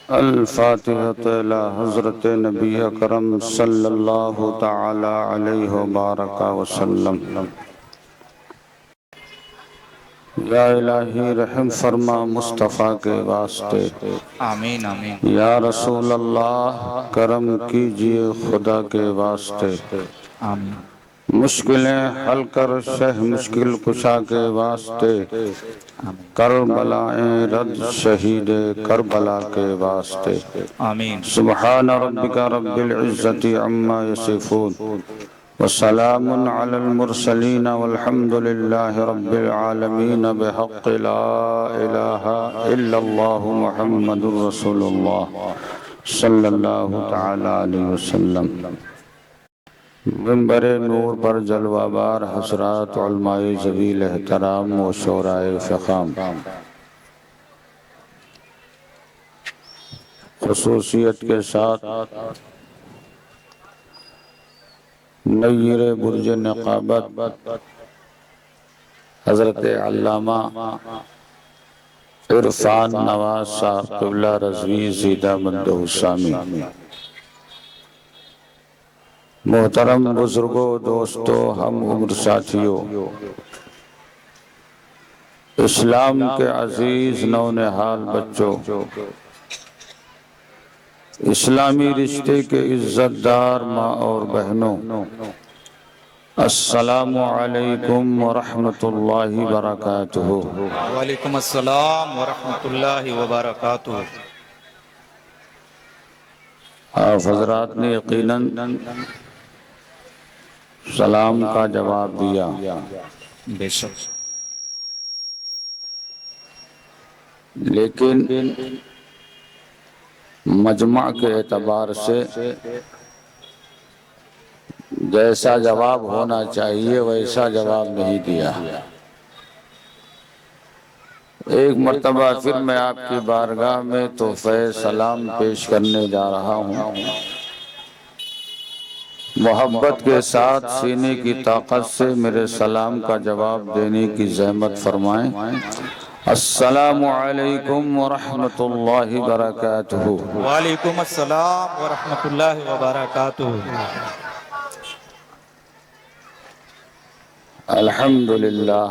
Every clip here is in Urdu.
الفاتحة إلى حضرت نبی اکرم صلی اللہ تعالی علیہ وبارک وسلم۔ یا الہی رحم فرما مصطفیٰ کے واسطے، آمین آمین یا رسول اللہ کرم کیجئے خدا کے واسطے، آمین مشکلیں حل کر شہ مشکل کشا کے واسطے، کربلائیں رد شہید کربلا کے واسطے۔ آمین سبحان ربک رب العزت عما یصفون وسلام علی المرسلین والحمد للہ رب العالمین بحق لا الہ الا اللہ محمد رسول اللہ صلی اللہ تعالی علیہ وسلم۔ منبر نور پر جلوہ بار حضرات علماء ذویل احترام و شورائے فخام، خصوصیت کے ساتھ نیر برج نقابت حضرت علامہ عرفان نواز صاحب قبلہ رضوی زیدہ بندہ حسامی، محترم بزرگوں، دوستوں، ہم عمر ساتھیوں، اسلام کے عزیز نونہال بچوں، اسلامی رشتے کے عزت دار ماں اور بہنوں، السلام علیکم ورحمۃ اللہ وبرکاتہ۔ وعلیکم السلام ورحمۃ اللہ وبرکاتہ۔ آپ حضرات نے یقیناً سلام کا جواب دیا، بے شک لیکن مجمع کے اعتبار سے جیسا جواب ہونا چاہیے ویسا جواب نہیں دیا۔ ایک مرتبہ پھر میں آپ کی بارگاہ میں تحفہ سلام پیش کرنے جا رہا ہوں۔ محبت کے ساتھ سینے کی طاقت سے میرے سلام کا جواب دینے کی زحمت فرمائیں۔ السلام علیکم ورحمۃ اللہ وبرکاتہ۔ وعلیکم السلام ورحمۃ اللہ وبرکاتہ۔ الحمدللہ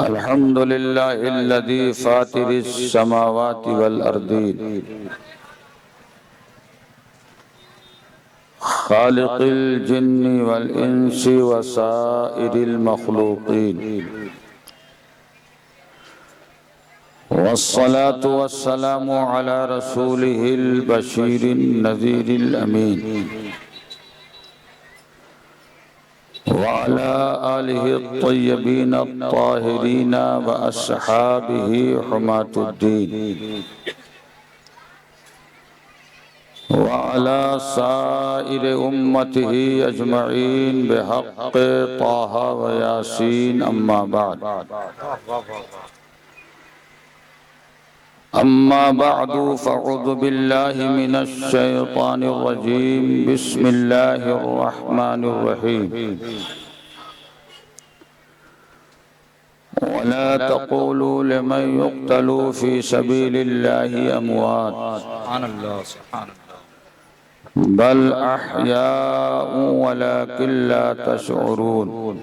الحمدللہ الذی فاطر السماوات والارضین خالق الجن والانس وسائر المخلوقین، والصلاة والسلام على رسوله البشیر النذیر الامین، وعلى آلہ الطیبین الطاہرین واصحابہ حماة الدین، وعلى سائر امته اجمعین بحق طه و یاسین، اما بعد فاعوذ باللہ من الشیطان الرجیم، بسم اللہ الرحمن الرحیم۔ ولا تقولوا لمن يقتل في سبيل الله اموات سبحان اللہ سبحان اللہ۔ بل احیاء ولكن لا تشعرون۔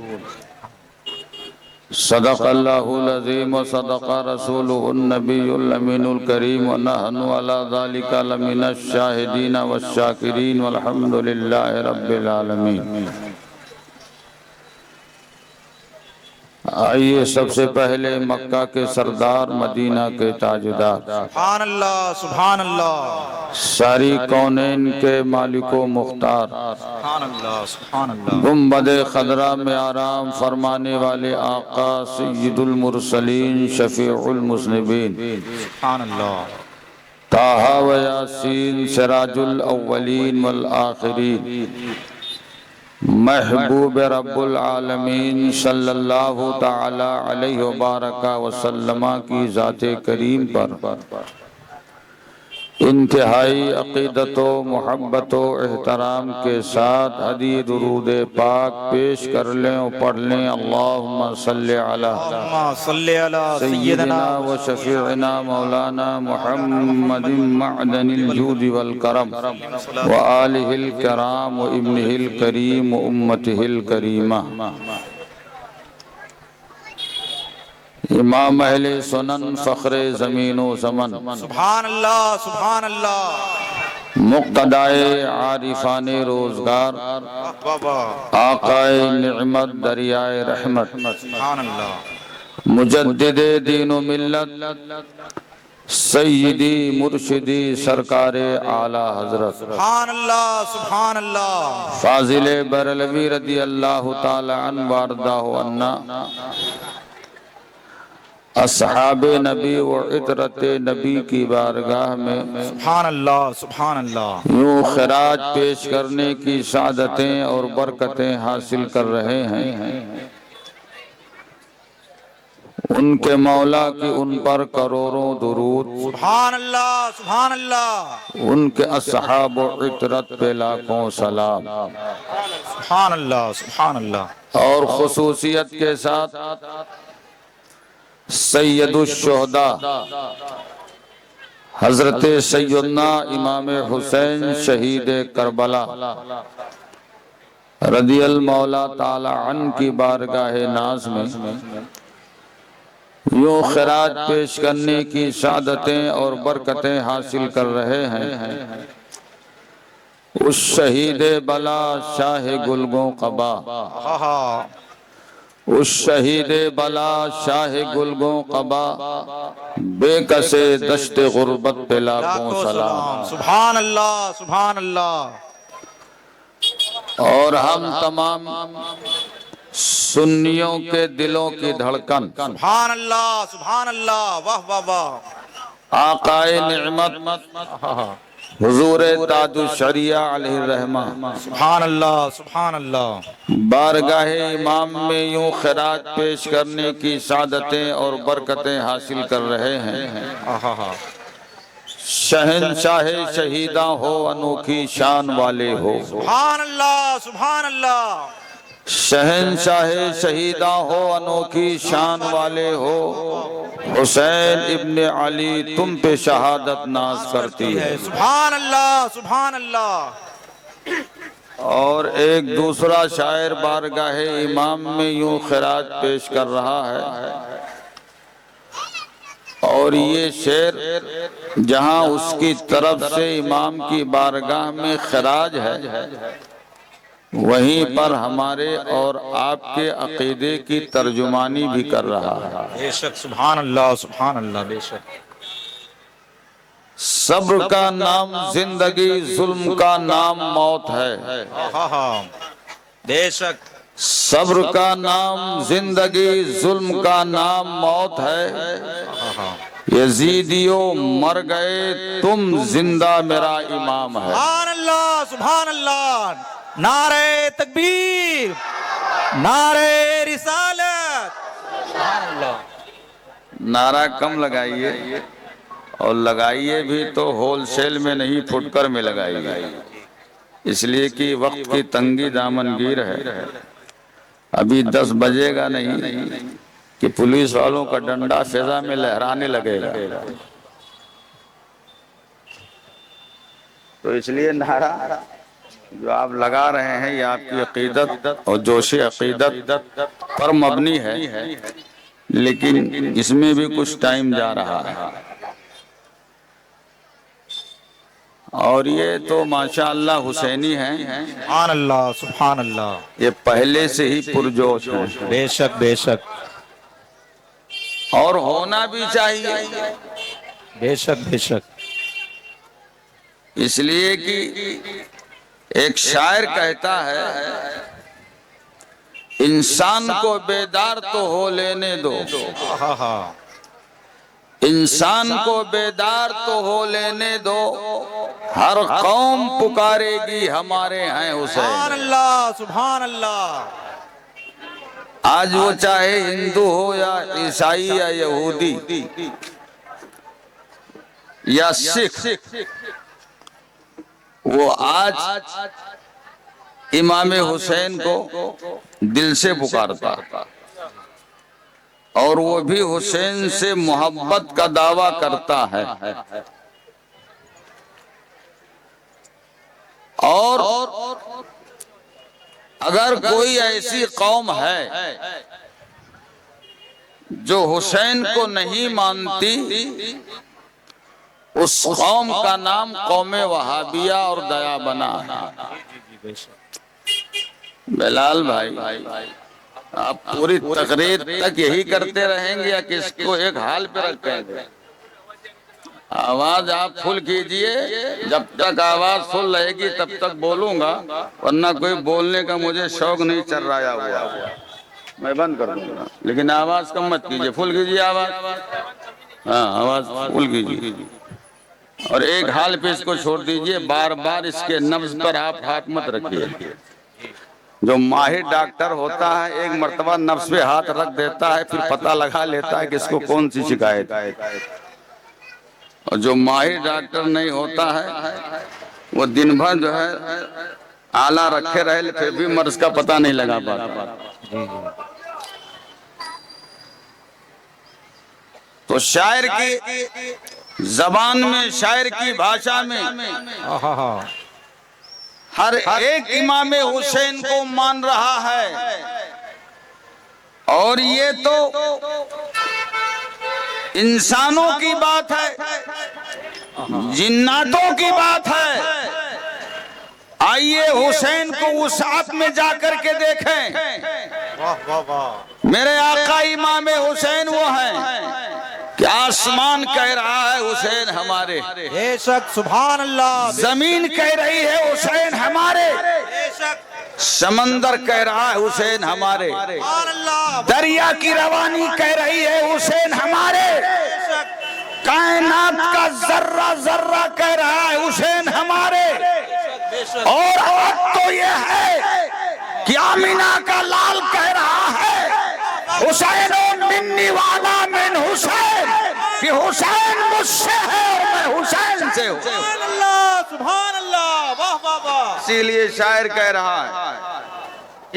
صدق اللہ العظیم وصدق رسولہ النبی الامین الکریم، ونحن علی ذلک لمن الشاہدین والشاکرین، والحمد للہ رب العالمین۔ آئیے سب سے پہلے مکہ کے سردار، مدینہ کے تاجدار، سبحان اللہ سبحان اللہ۔ ساری کونین کے مالک و مختار، سبحان اللہ سبحان اللہ۔ گنبد خضرا میں آرام فرمانے والے آقا سید المرسلین شفیع المذنبین، سبحان اللہ۔ طٰہٰ و یاسین سراج الاولین والآخرین، محبوب رب العالمین صلی اللہ تعالی علیہ وبارک وسلم کی ذات کریم پر انتہائی عقیدت و محبت و احترام کے ساتھ ہدیہ درود پاک پیش کر لیں اور پڑھ لیں۔ اللہم صلی علی اللہم صلی علی سیدنا و شفیعنا مولانا محمد معدن الجود والکرم و آلہ الکرام و ابنہ الکریم و امتہ الکریمہ۔ امام اہل سنن فخر زمین و زمن، سبحان اللہ سبحان اللہ، مقتدائے عارفان روزگار، آقائے نعمت دریائے رحمت، سبحان اللہ، مجدد دین و ملت، سیدی مرشدی سرکار اعلی حضرت سبحان اللہ سبحان اللہ، فاضل برلوی رضی اللہ تعالی عنہ وارضہ عنا، اصحاب نبی و عطرت نبی کی بارگاہ میں سبحان اللہ سبحان اللہ، یوں خراج پیش کرنے کی سعادتیں اور برکتیں حاصل کر رہے ہیں۔ ان کے مولا کی ان پر کروڑوں درود، سبحان اللہ سبحان اللہ، ان کے اصحاب و عطرت پہ لاکھوں سلام، سبحان اللہ سبحان اللہ، اور خصوصیت کے ساتھ سید الشہداء حضرت سیدنا امام حسین شہید کربلا رضی المولا تعالی عنہ کی بارگاہ ناز میں یوں خراج پیش کرنے کی سعادتیں اور برکتیں حاصل کر رہے ہیں۔ اس شہید بلا شاہ گلگوں قبا، اس شہید بلا شاہ گلگوں قبا، بے کسے دشت غربت پہ لاکھوں سلام۔ سبحان اللہ سبحان اللہ، اور ہم تمام سنیوں کے دلوں کی دھڑکن سبحان اللہ سبحان اللہ، واہ واہ واہ، آقائے نعمت حضور تاج الشریعہ علیہ الرحمہ سبحان اللہ سبحان اللہ، بارگاہ امام میں یوں خراج پیش کرنے کی سعادتیں اور برکتیں حاصل کر رہے ہیں۔ شہنشاہ شہیداں ہو، انوکھی شان والے ہو، سبحان اللہ سبحان اللہ، شہنشاہ شہیداں ہو، انوکھی شان والے ہو، حسین ابن علی تم پہ شہادت ناز کرتی ہے۔ سبحان اللہ سبحان اللہ، اور ایک دوسرا شاعر بارگاہ امام میں یوں خراج پیش کر رہا ہے، اور یہ شعر جہاں اس کی طرف سے امام کی بارگاہ میں خراج ہے، وہیں پر ہمارے اور آپ کے عقیدے کی ترجمانی بھی کر رہا ہے۔ بے شک سبحان اللہ سبحان اللہ، بے شک، صبر کا نام زندگی، ظلم کا نام موت ہے۔ بے شک، صبر کا نام زندگی، ظلم کا نام موت ہے، یزیدیوں مر گئے تم زندہ میرا امام ہے۔ سبحان اللہ سبحان اللہ، نعرہ تکبیر، نعرہ رسالت، سبحان اللہ، نعرہ کم لگائیے، اور لگائیے بھی تو ہول سیل میں نہیں، پھٹ کر میں لگائیے، اس لیے کہ وقت کی تنگی دامن گیر ہے۔ ابھی 10 بجے گا نہیں کہ پولیس والوں کا ڈنڈا فضا میں لہرانے لگے گا، تو اس لیے نعرہ جو آپ لگا رہے ہیں یہ آپ کی عقیدت اور جوش عقیدت پر مبنی ہے، لیکن اس میں بھی کچھ ٹائم جا رہا ہے، اور یہ تو ماشاءاللہ حسینی ہیں، سبحان اللہ سبحان اللہ، یہ پہلے سے ہی پرجوش ہیں، بے شک بے شک، اور ہونا بھی چاہیے، بے شک بے شک، اس لیے کہ ایک شاعر کہتا ہے انسان کو بیدار تو ہو لینے دو، انسان کو بیدار تو ہو لینے دو، ہر قوم پکارے گی ہمارے ہیں حسین۔ سبحان اللہ سبحان اللہ، آج وہ چاہے ہندو ہو یا عیسائی یا یہودی، یا سکھ وہ آج امام حسین کو دل سے پکارتا اور وہ بھی حسین سے محبت کا دعویٰ کرتا ہے، اور اگر کوئی ایسی قوم ہے جو حسین کو نہیں مانتی، اس قوم کا نام قوم وہابیہ اور دیا بنا ہے۔ بلال بھائی، آپ پوری تقریر تک یہی کرتے رہیں گے یا کس کو ایک حال پہ رکھیں گے؟ آواز آپ فل کیجئے، جب تک آواز فل رہے گی تب تک بولوں گا، ورنہ کوئی بولنے کا مجھے شوق نہیں چل رہا ہوا، میں بند کر دوں گا۔ لیکن آواز کم مت کیجئے، فل کیجئے آواز، ہاں آواز فل کیجئے، اور ایک حال پہ اس کو چھوڑ دیجئے، بار بار اس کے نبض پر آپ ہاتھ مت رکھیے۔ جو ماہر ڈاکٹر ہوتا ہے ایک مرتبہ نبض پہ ہاتھ رکھ دیتا ہے، پھر پتہ لگا لیتا ہے کہ اس کو کون سی شکایت ہے، اور جو ماہر ڈاکٹر نہیں ہوتا ہے وہ دن بھر جو ہے آلہ رکھے رہے پھر بھی مرض کا پتہ نہیں لگا پاتا۔ تو شاعر کی زبان میں، شاعر کی بھاشا میں ہر ایک امام حسین کو مان رہا ہے، اور یہ تو انسانوں کی بات ہے، جناتوں کی بات ہے۔ آئیے حسین کو وسعت میں جا کر کے دیکھیں۔ میرے آقا امام حسین وہ ہیں کہ آسمان کہہ رہا ہے حسین ہمارے، بے شک، سبحان اللہ، زمین کہہ رہی ہے حسین ہمارے، بے شک، سمندر کہہ رہا ہے حسین ہمارے، سبحان اللہ، دریا کی روانی کہہ رہی ہے حسین ہمارے، بے شک، کائنات کا ذرہ ذرہ کہہ رہا ہے حسین ہمارے، اور اب تو یہ ہے کہ آمینہ کا لال کہہ رہا ہے حسین منی والا من حسین، کہ حسین مجھ سے ہے اور میں حسین سے ہوں۔ سبحان اللہ، سبحان اللہ، واہ واہ واہ۔ اسی لیے شاعر کہہ رہا ہے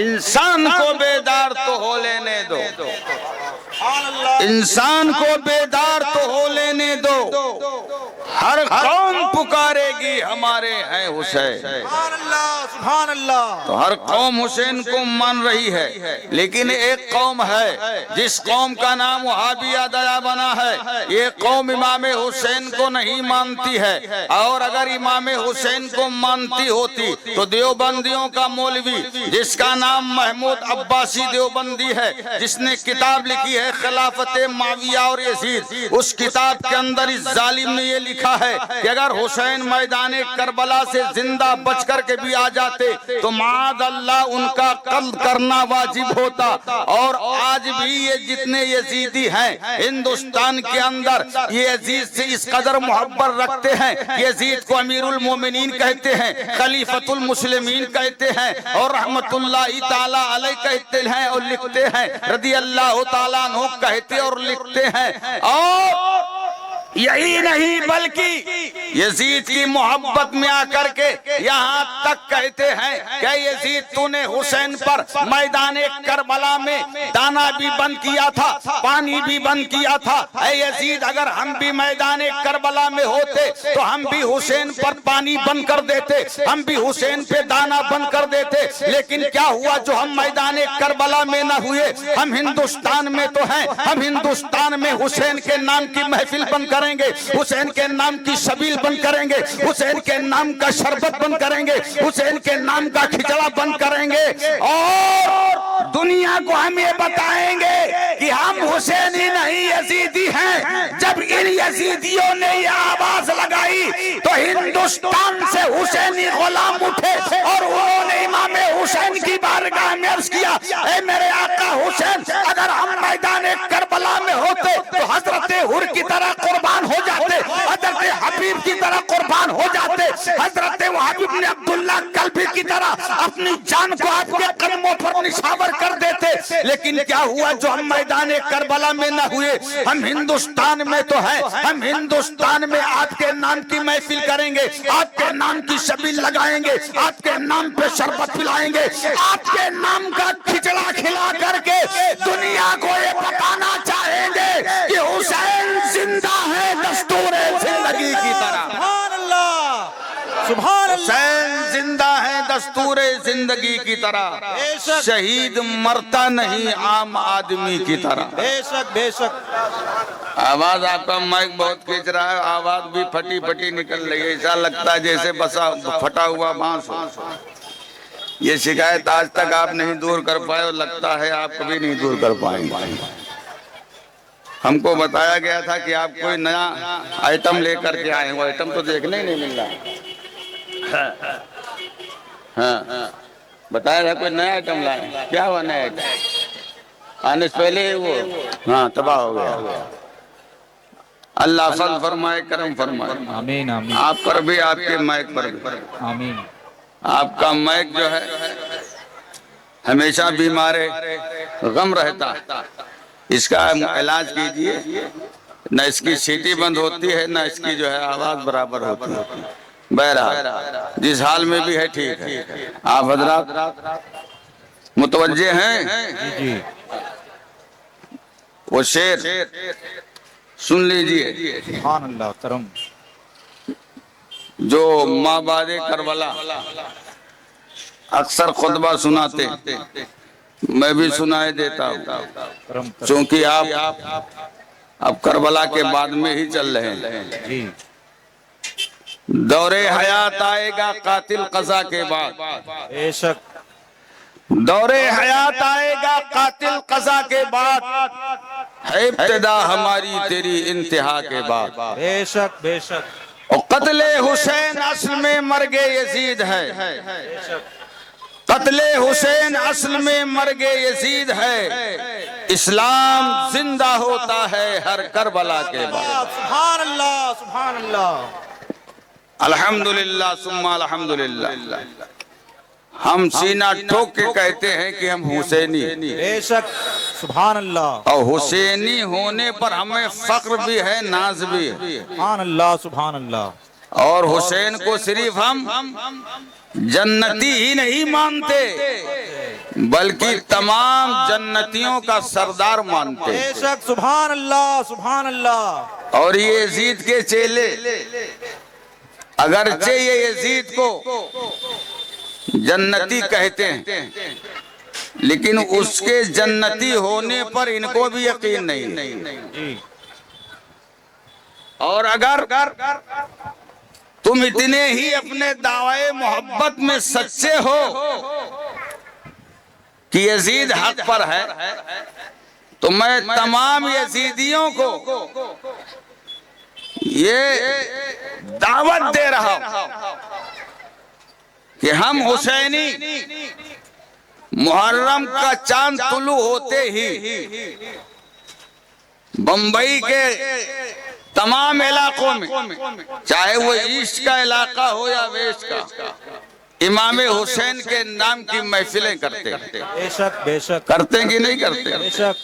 انسان کو بیدار تو ہو لینے دو، سبحان اللہ، انسان کو بیدار تو ہو لینے دو، ہر قوم پکارے گی ہمارے ہیں حسین۔ سبحان اللہ، سبحان اللہ۔ تو ہر قوم حسین کو مان رہی ہے، لیکن ایک قوم ہے جس قوم کا نام وہابیہ دیا بنا ہے، یہ قوم امام حسین کو نہیں مانتی ہے، اور اگر امام حسین کو مانتی ہوتی تو دیوبندیوں کا مولوی جس کا نام محمود عباسی دیوبندی ہے، جس نے کتاب لکھی ہے خلافت معاویہ اور یزید، اس کتاب کے اندر اس ظالم نے یہ لکھا ہے کہ اگر حسین میدان کربلا سے زندہ بچ کر کے بھی آ جاتے تو معاذ اللہ ان کا قتل کرنا واجب ہوتا، اور آج بھی یہ جتنے یزیدی ہیں ہندوستان کے اندر یہ یزید سے اس قدر محبت رکھتے ہیں، یزید کو امیر المومنین کہتے ہیں، خلیفۃ المسلمین کہتے ہیں، اور رحمت اللہ تعالیٰ علیہ کہتے ہیں اور لکھتے ہیں، رضی اللہ تعالیٰ عنہ کہتے اور لکھتے ہیں، اور یہی نہیں بلکہ یزید کی محبت میں آ کر کے یہاں تک کہتے ہیں کہ یزید تو نے حسین پر میدان کربلا میں دانا بھی بند کیا تھا، پانی بھی بند کیا تھا، اے یزید اگر ہم بھی میدان کربلا میں ہوتے تو ہم بھی حسین پر پانی بند کر دیتے، ہم بھی حسین پہ دانا بند کر دیتے، لیکن کیا ہوا جو ہم میدان کربلا میں نہ ہوئے، ہم ہندوستان میں تو ہیں، ہم ہندوستان میں حسین کے نام کی محفل بند کریں گے، حسین کے نام کی شبیل بند کریں گے، حسین کے نام کا شربت بند کریں گے، حسین کے نام کا کھچڑا بند کریں گے، اور دنیا کو ہم یہ بتائیں گے کہ ہم حسینی نہیں یزیدی ہیں۔ جب ان یزیدیوں نے یہ آواز لگائی تو ہندوستان سے حسینی غلام اٹھے اور انہوں نے امام حسین کی بارگاہ میں عرض کیا، اے میرے آقا حسین اگر ہم میدان کربلا میں ہوتے تو حضرت حر کی طرح قربان ہو جاتے، حضرت حبیب کی طرح قربان قربان ہو جاتے، حضرت وہب بن عبداللہ کلبی کی طرح اپنی جان کو آپ کے قدموں پر نشاور کر دیتے، لیکن کیا ہوا جو ہم میدان کربلا میں نہ ہوئے، ہم ہندوستان میں تو ہے، ہم ہندوستان میں آپ کے نام کی محفل کریں گے، آپ کے نام کی شبیل لگائیں گے، آپ کے نام پہ شربت پلائیں گے، آپ کے نام کا کھچڑا کھلا کر کے دنیا کو یہ بتانا چاہیں گے کہ حسین زندہ ہے دستور زندگی کی طرح۔ سبحان اللہ، سبحان اللہ، حسین زندہ ہے دستور زندگی کی طرح، بے شک، شہید مرتا نہیں عام آدمی کی طرح۔ بے شک بے شک۔ آواز آپ کا مائک بہت کھینچ رہا ہے، آواز بھی پھٹی پھٹی نکل رہی ہے، ایسا لگتا ہے جیسے بسا پھٹا ہوا بانس ہو۔ یہ شکایت آج تک آپ نہیں دور کر پائے اور لگتا ہے آپ کبھی نہیں دور کر پائیں گے۔ ہم کو بتایا گیا تھا کہ آپ کوئی نیا آئٹم لے کر کے آئے، وہ آئٹم تو دیکھنے ہی نہیں مل رہا۔ ہاں بتایا تھا کوئی نیا آئٹم لائیں، کیا ہوا نیا آئٹم؟ آنے سے پہلے وہ ہاں تباہ ہو گیا۔ اللہ فضل فرمائے، کرم فرمائے، آمین آمین آپ پر بھی آپ کے مائک پر بھی۔ آمین۔ آپ کا مائک جو ہے ہمیشہ بیمار غم رہتا ہے، اس کا علاج کیجئے، نہ اس کی سیٹی بند ہوتی ہے نہ اس کی جو ہے آواز برابر ہوتی ہے۔ بہرحال جس حال میں بھی ہے ٹھیک ہے۔ آپ حضرات متوجہ ہیں؟ جی وہ شعر سن لیجئے سبحان اللہ، کرم۔ جو مابعد کربلا اکثر خطبہ سناتے، میں بھی سنائے دیتا ہوں، کرم چونکہ آپ اب کربلا کے بعد میں ہی چل رہے ہیں۔ جی دور حیات آئے گا قاتل قضا کے بعد، بے شک، دور حیات آئے گا قاتل قضا کے بعد، ہے ابتدا ہماری تیری انتہا کے بعد۔ بے شک بے شک، اور قتل حسین اصل میں مرگ یزید ہے، بے شک، قتل حسین اصل میں مرگ یزید ہے، اسلام زندہ ہوتا ہے ہر کربلا کے بعد۔ سبحان اللہ سبحان اللہ۔ الحمدللہ ثم الحمدللہ، ہم سینہ ٹھوک کے کہتے ہیں کہ ہم حسینی، بے شک، سبحان اللہ، اور حسینی ہونے پر ہمیں فخر بھی ہے، ناز بھی ہے، سبحان اللہ سبحان اللہ۔ اور حسین کو صرف ہم جنتی ہی نہیں مانتے بلکہ تمام جنتیوں کا سردار مانتے۔ بے شک، سبحان اللہ سبحان اللہ۔ اور یہ یزید کے چیلے اگرچہ یہ یزید کو جنتی کہتے ہیں لیکن اس کے جنتی ہونے پر ان کو بھی یقین نہیں۔ جی اور اگر تم اتنے ہی اپنے دعوے محبت میں سچے ہو کہ یزید حق پر ہے تو میں تمام یزیدیوں کو یہ دعوت دے رہا ہوں کہ ہم حسینی محرم کا چاند طلوع ہوتے ہی بمبئی کے تمام علاقوں میں، چاہے وہ ایسٹ کا علاقہ ہو یا ویسٹ کا، امام حسین کے نام کی محفلیں کرتے ہیں۔ بے شک بے شک، کرتے کہ نہیں کرتے؟ بے شک،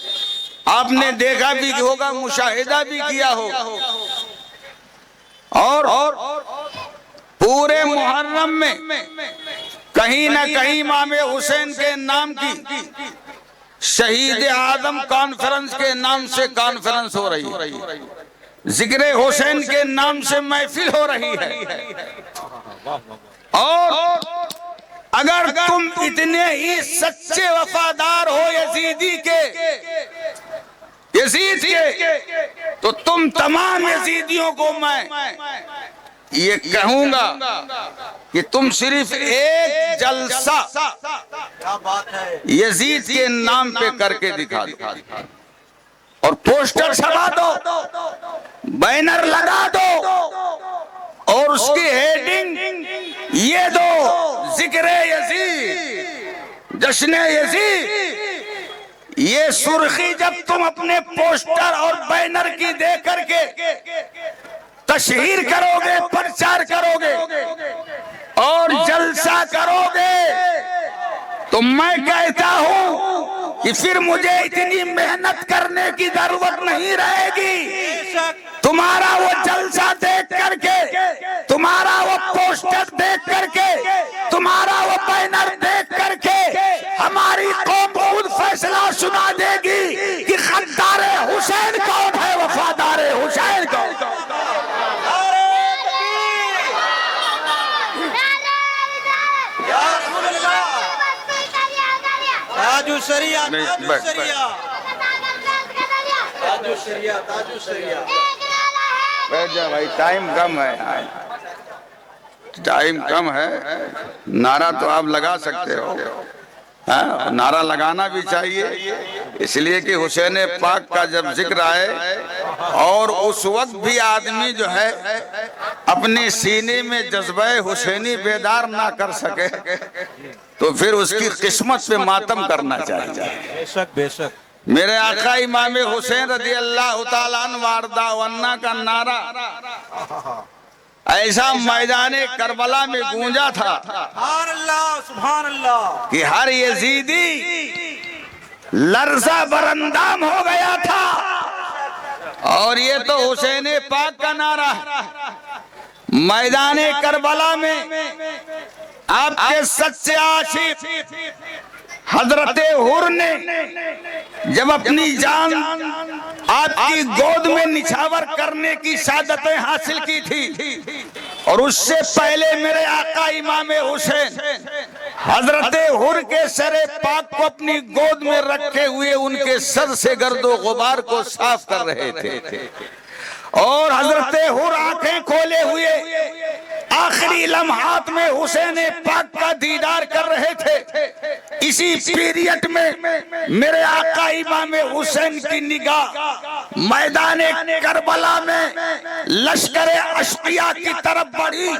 آپ نے دیکھا بھی ہوگا، مشاہدہ بھی کیا ہوگا، اور پورے محرم میں کہیں نہ کہیں امام حسین کے نام کی شہید اعظم کانفرنس کے نام سے کانفرنس ہو رہی ہے، ذکر حسین کے نام سے محفل ہو رہی ہے۔ اور اگر تم اتنے ہی سچے وفادار ہو یزید کے تو تم تمام یزیدیوں کو میں یہ کہوں گا کہ تم صرف ایک جلسہ یزید کے نام پہ کر کے دکھا دو، اور پوسٹر چھپا دو، بینر لگا دو، اور اس کی ہیڈنگ یہ دو، ذکر یزید، جشن یزید۔ یہ سرخی جب تم اپنے پوسٹر اور بینر کی دے کر کے تشہیر کرو گے، پرچار کرو گے اور جلسہ کرو گے تو میں کہتا ہوں کہ پھر مجھے اتنی محنت کرنے کی ضرورت نہیں رہے گی. تمہارا وہ جلسہ دیکھ کر کے، تمہارا وہ پوسٹر دیکھ کر کے، تمہارا وہ بینر دیکھ کر کے ہماری قوم خود فیصلہ سنا دے گی کہ غدار حسین کون ہے، وفادار حسین کون. تاجو شریعہ، تاجو شریعہ، تاجو شریعہ، تاجو شریعہ. بیٹھ جا بھائی، ٹائم کم ہے، ٹائم کم ہے. نعرہ تو آپ لگا سکتے ہو، نعرہ لگانا بھی چاہیے، اس لیے کہ حسین پاک کا جب ذکر آئے اور اس وقت بھی آدمی جو ہے اپنے سینے میں جذبہ حسینی بیدار نہ کر سکے تو پھر اس کی قسمت پہ ماتم کرنا چاہیے. بے شک بے شک. میرے آقا امام حسین رضی اللہ تعالیٰ عنہ وارضہ ونہ کا نعرہ ایسا میدان کربلا میں گونجا تھا سبحان اللہ، سبحان اللہ، کہ ہر یزیدی لرزہ براندام ہو گیا تھا. اور یہ تو حسین پاک کا نعرہ ہے. میدان کربلا میں آپ کے سچے عاشق حضرت حر نے جب اپنی جان آپ کی گود میں نچھاور کرنے کی سعادتیں حاصل کی تھی، اور اس سے پہلے میرے آقا امام حسین حضرت حر کے سر پاک کو اپنی گود میں رکھے ہوئے ان کے سر سے گرد و غبار کو صاف کر رہے تھے، اور حضرت حر آنکھیں کھولے ہوئے آخری لمحات میں حسین پاک کا دیدار کر رہے تھے. اسی پیریڈ میں میرے آقا امام حسین کی نگاہ میدان کربلا میں لشکر اشقیاء کی طرف بڑھی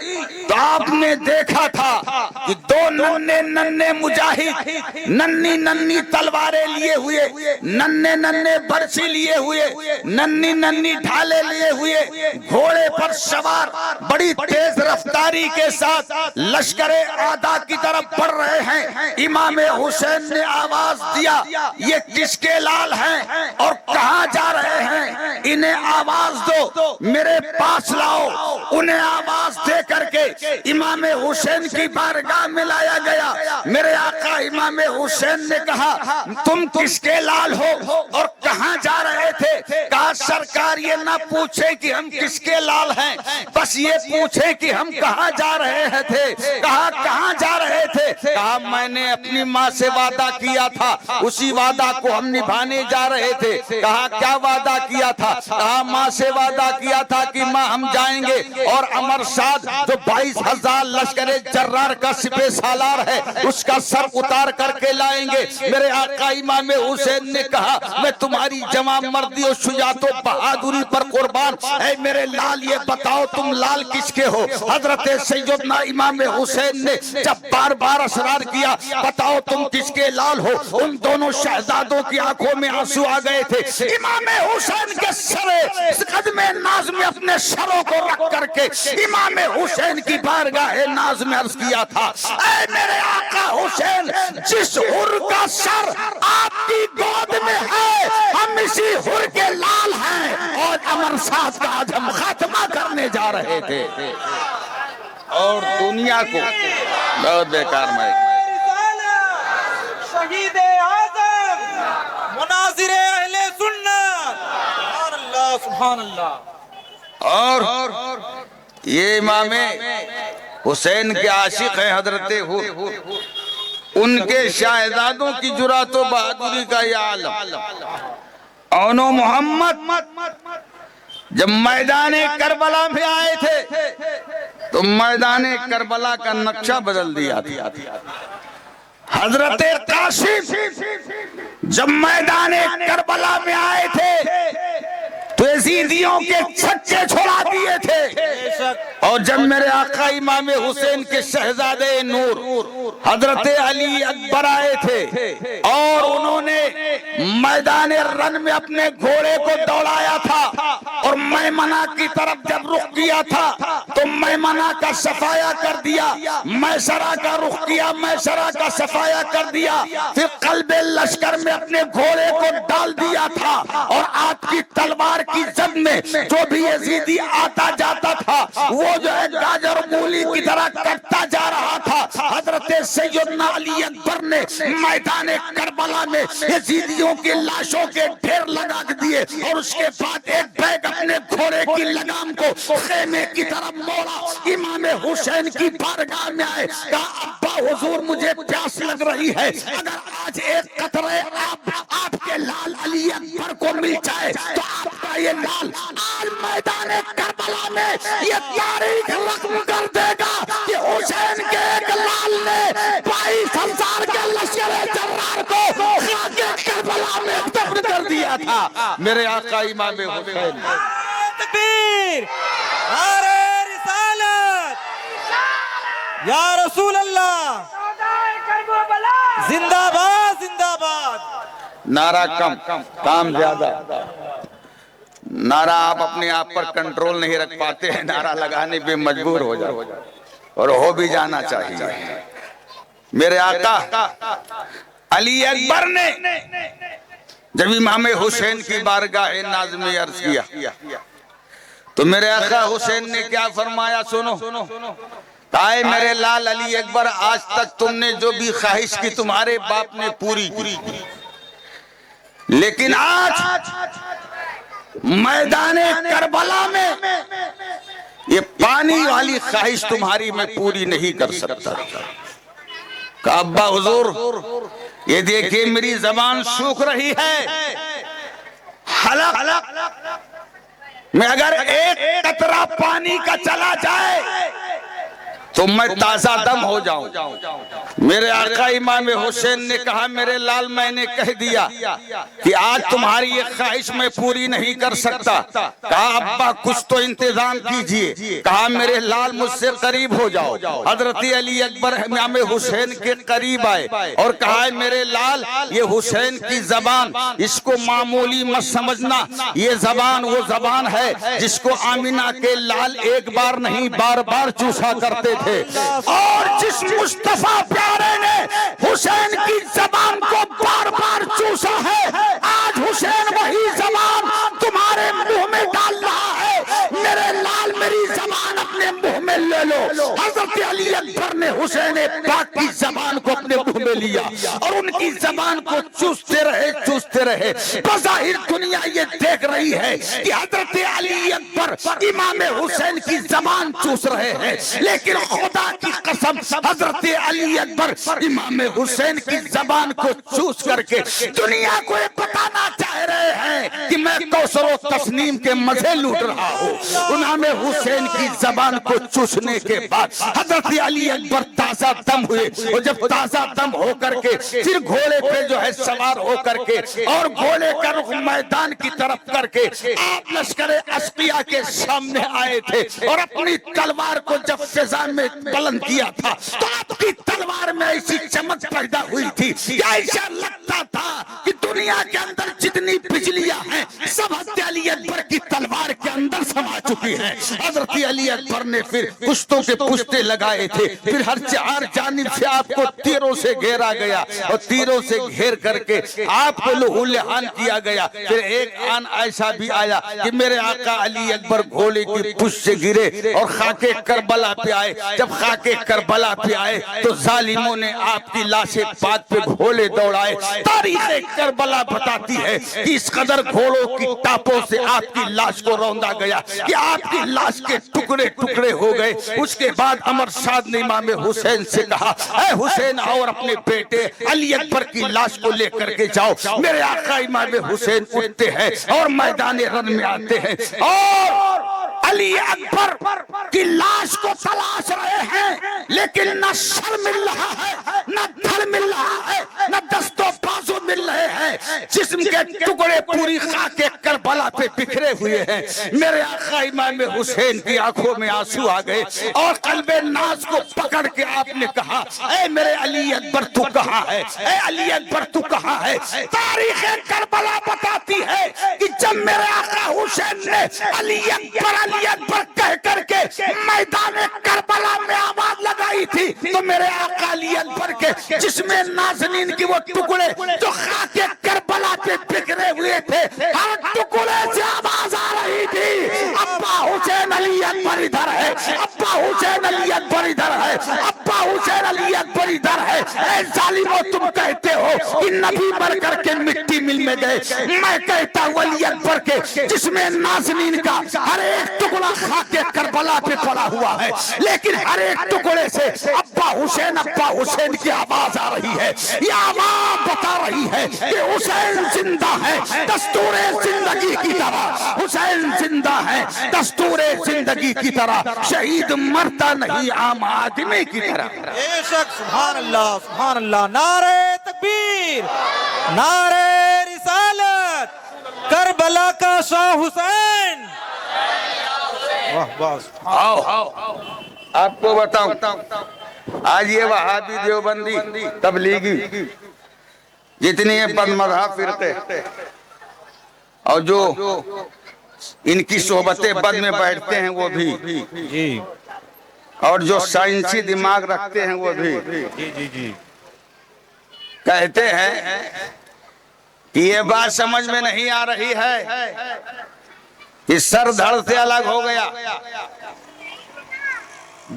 تو آپ نے دیکھا تھا کہ دو ننھے مجاہد ننھی ننھی تلواریں لیے ہوئے، ننھے برچی لیے ہوئے، ننھی ڈھالے لیے ہوئے، گھوڑے پر سوار بڑی تیز رفتاری کے ساتھ لشکر اعداء کی طرف بڑھ رہے ہیں. امام حسین نے آواز دیا، یہ کس کے لال ہیں اور کہاں جا رہے ہیں؟ انہیں آواز دو، میرے پاس لاؤ. انہیں آواز دے کر کے امام حسین کی بارگاہ میں لایا گیا. میرے آقا امام حسین نے کہا تم کس کے لال ہو اور کہاں جا رہے تھے؟ کہا سرکار یہ نہ پوچھے کہ ہم کس کے لال ہیں، بس یہ پوچھے کہ ہم کہاں جا رہے تھے. کہا کہاں جا رہے تھے؟ کہا میں نے اپنی ماں سے وعدہ کیا تھا، اسی وعدہ کو ہم نبھانے جا رہے تھے. کہا کیا وعدہ کیا تھا؟ کہا ماں سے وعدہ کیا تھا کہ ماں ہم جائیں گے اور امر سعد جو 22,000 لشکر جرار کا سپہ سالار ہے اس کا سر اتار کر کے لائیں گے. میرے آقا امام حسین نے کہا میں تمہاری جمع مردی اور شجاعت و بہادری پر قربان. اے میرے لال یہ بتاؤ تم لال کس کے ہو؟ حضرت سیدنا امام حسین نے جب بار بار اصرار کیا بتاؤ تم کس کے لال ہو، ان دونوں شہزادوں کی آنکھوں میں آنسو آ گئے تھے. امام حسین کے سر قدم ناز میں اپنے سروں کو رکھ کر کے امام حسین کی بارگاہ ناز میں عرض کیا تھا اے میرے آقا حسین، جس حر کا سر آپ کی گود میں ہے ہم اسی حر کے لال ہیں، اور امر سعد کا آج ہم خاتمہ کرنے جا رہے تھے. اور دنیا کو بہت بیکار میں شہید اعظم مناظر اہل سنت، سبحان اللہ، سبحان اللہ. اور یہ امام حسین کے عاشق ہیں حضرت حر، ان کے شہزادوں کی جرات و بہادری کا یہ عالم. اون و محمد جب میدان کربلا میں آئے تھے تو میدان کربلا کا نقشہ بدل دیا تھا. حضرت قاسم جب میدان کربلا میں آئے تھے تو یزیدیوں کے چھچے چھوڑا دیے تھے. اور جب میرے آقا امام حسین کے شہزادے نور حضرت علی اکبر آئے تھے اور انہوں نے میدان رن میں اپنے گھوڑے کو دوڑایا تھا اور میمنہ کی طرف جب رخ کیا تھا تو میمنہ کا صفایا کر دیا، میسرہ کا رخ کیا، میسرہ کا صفایا کر دیا، پھر قلب لشکر میں اپنے گھوڑے کو ڈال دیا تھا اور آپ کی تلوار کی زد میں جو بھی یزیدی آتا جاتا تھا وہ جو ہے گاجر مولی کی طرح کٹتا جا رہا تھا۔ حضرت سیدنا علی اکبر نے میدان کربلا میں یزیدیوں کی لاشوں کے ڈھیر لگا دیے اور اس کے بعد ایک بیگ اپنے گھوڑے کی لگام کو خیمے کی طرف موڑا، امام حسین کی بارگاہ میں آئے، کہا ابا حضور مجھے پیاس لگ رہی ہے، اگر آج ایک قطرے آپ کے لال علی اکبر کو مل جائے تو آپ کا یہ لال آج میدان کربلا میں یہ تاریخ رقم کر دے گا کہ حسین کے ایک لال نے 22,000 کے لشکر جرار کو خاک کربلا میں دفن کر دیا تھا۔ میرے آقا امام حسین، تکبیر، نعرہ رسالت، یا رسول اللہ، زندہ باد زندہ باد۔ نعرہ کم کام زیادہ، نعرہ آپ اپنے آپ پر کنٹرول نہیں رکھ پاتے ہیں، نعرہ لگانے پہ مجبور ہو جاتے اور ہو بھی جانا چاہیے۔ میرے آقا علی اکبر نے جب امام حسین کی بارگاہ ناز میں عرض کیا تو میرے آقا حسین نے کیا فرمایا، سنو، کہا میرے لال علی اکبر آج تک تم نے جو بھی خواہش کی تمہارے باپ نے پوری کی، لیکن آج میدان کربلا میں یہ پانی والی خواہش تمہاری میں پوری نہیں کر سکتا۔ کہا ابا حضور یہ دیکھیں میری زبان سوکھ رہی ہے، حلق میں اگر ایک قطرہ پانی کا چلا جائے تو میں تازہ دم ہو جاؤں۔ میرے آقا امام حسین نے کہا میرے لال میں نے کہہ دیا کہ آج تمہاری یہ خواہش میں پوری نہیں کر سکتا۔ کہا ابا کچھ تو انتظام کیجئے۔ کہا میرے لال مجھ سے قریب ہو جاؤ۔ حضرت علی اکبر امام حسین کے قریب آئے اور کہا میرے لال یہ حسین کی زبان اس کو معمولی مت سمجھنا، یہ زبان وہ زبان ہے جس کو آمینہ کے لال ایک بار نہیں بار بار چوسا کرتے تھے، اور جس مصطفیٰ پیارے نے حسین کی زبان کو بار بار چوسا ہے، آج حسین وہی زبان تمہارے منہ میں ڈال رہا ہے۔ میرے لال میری زبان اپنے منہ میں لے لو۔ حضرت علی اکبر نے حسین پاک کی زبان کو اپنے منہ میں لیا اور ان کی زبان کو چوستے رہے۔ بظاہر دنیا یہ دیکھ رہی ہے کہ حضرت علی اکبر امام حسین کی زبان چوس رہے ہیں، لیکن خدا کی قسم حضرت علی اکبر امام حسین کی زبان کو چوس کر کے دنیا کو یہ بتانا چاہ رہے ہیں کہ میں کوثر و تسنیم کے مزے لوٹ رہا ہوں۔ امام حسین کی زبان کو چوسنے کے بعد حضرت علی اکبر تازہ دم ہوئے، اور جب تازہ دم ہو کر کے پھر گھوڑے پہ جو ہے سوار ہو کر کے اور گھوڑے کا رخ میدان کی طرف کر کے آپ لشکر اشقیاء کے سامنے آئے تھے اور اپنی تلوار کو جب فضا میں بلند کیا تھا تو آپ کی تلوار میں ایسی چمک پیدا ہوئی تھی کہ ایسا لگتا تھا کہ دنیا کے اندر جتنی بجلیاں ہیں سب حضرت علی اکبر کی تلوار کے اندر سما چکی ہیں۔ حضرت علی اکبر نے پھر پشتوں کے پشتے لگائے تھے، پھر ہر چار جانب سے آپ کو تیروں سے گھیرا گیا اور تیروں سے گھیر کر کے آپ کو لہو لہان کیا گیا۔ پھر ایک آن ایسا بھی آیا کہ میرے آقا علی اکبر گھوڑے کی پشت سے گرے اور خاک کربلا پہ آئے۔ جب خاک کربلا پہ آئے تو ظالموں نے آپ کی لاش پاک پہ گھوڑے دوڑائے۔ تاریخ کربلا بتاتی ہے کہ اس قدر گھوڑوں کی ٹاپوں سے آپ کی لاش کو روندا گیا کہ آپ کی لاش کے ٹکڑے ٹکڑے ہو گئے۔ اس کے بعد عمر سعد نے امام حسین سے کہا اے حسین اور اپنے بیٹے علی اکبر کی لاش کو لے کر کے جاؤ۔ میرے آقا امام حسین اٹھتے ہیں اور میدان رن میں آتے ہیں اور علی اکبر کی لاش کو تلاش رہے ہیں، لیکن نہ سر مل رہا ہے، نہ دھڑ مل رہا ہے، نہ دست و بازو مل رہے ہیں۔ جسم کے ٹکڑے پوری خاک کربلا پہ بکھرے ہوئے ہیں. میرے آقا امام حسین کی آنکھوں میں آنسو آ گئے اور قلب ناز کو پکڑ کے آپ نے کہا اے میرے علی اکبر تو کہاں ہے, اے علی اکبر تو کہاں ہے. تاریخ کربلا بتاتی ہے کہ جب میرے آقا حسین نے علی اکبر کہہ کر کے میدان کربلا میں آواز لگائی تھی تو میرے آقا علی اکبر کے جسم نازنین کی وہ ٹکڑے جو خاک کربلا پہ بکھرے ہوئے تھے ہر ٹکڑے سے آواز آ رہی تھی ابا حسین علی اکبر ادھر ہے, ابا حسین علی اکبر ادھر ہے, ابا حسین علی اکبر ادھر ہے. اے ظالمو تم کہتے ہو کہ نبی مر کر کے مٹی مل میں گئے, میں کہتا ہوں علی اکبر کے جسم نازنین کا ہر ایک ٹکڑا خاک کربلا پہ پڑا ہوا ہے, لیکن ہر ایک ٹکڑے سے ابا حسین کی آواز آ رہی ہے. یہ آواز بتا رہی ہے کہ حسین زندہ ہے دستور زندگی کی طرح, حسین زندہ ہے دستور زندگی کی طرح, شہید مرتا نہیں عام آدمی کی طرح. بے شک, سبحان اللہ سبحان اللہ. نعرہ تکبیر, نعرہ رسالت, کربلا کا شاہ حسین. واہ واہ. آؤ آپ کو بتاؤں, آج یہ وہابی دیوبندی تبلیغی جتنی بد مذہب فرقے اور جو ان کی صحبتیں بد میں بیٹھتے ہیں وہ بھی, جی, اور جو سائنسی دماغ رکھتے ہیں وہ بھی جی جی, کہتے ہیں کہ یہ بات سمجھ میں نہیں آ رہی ہے کہ سر دھڑ سے الگ ہو گیا,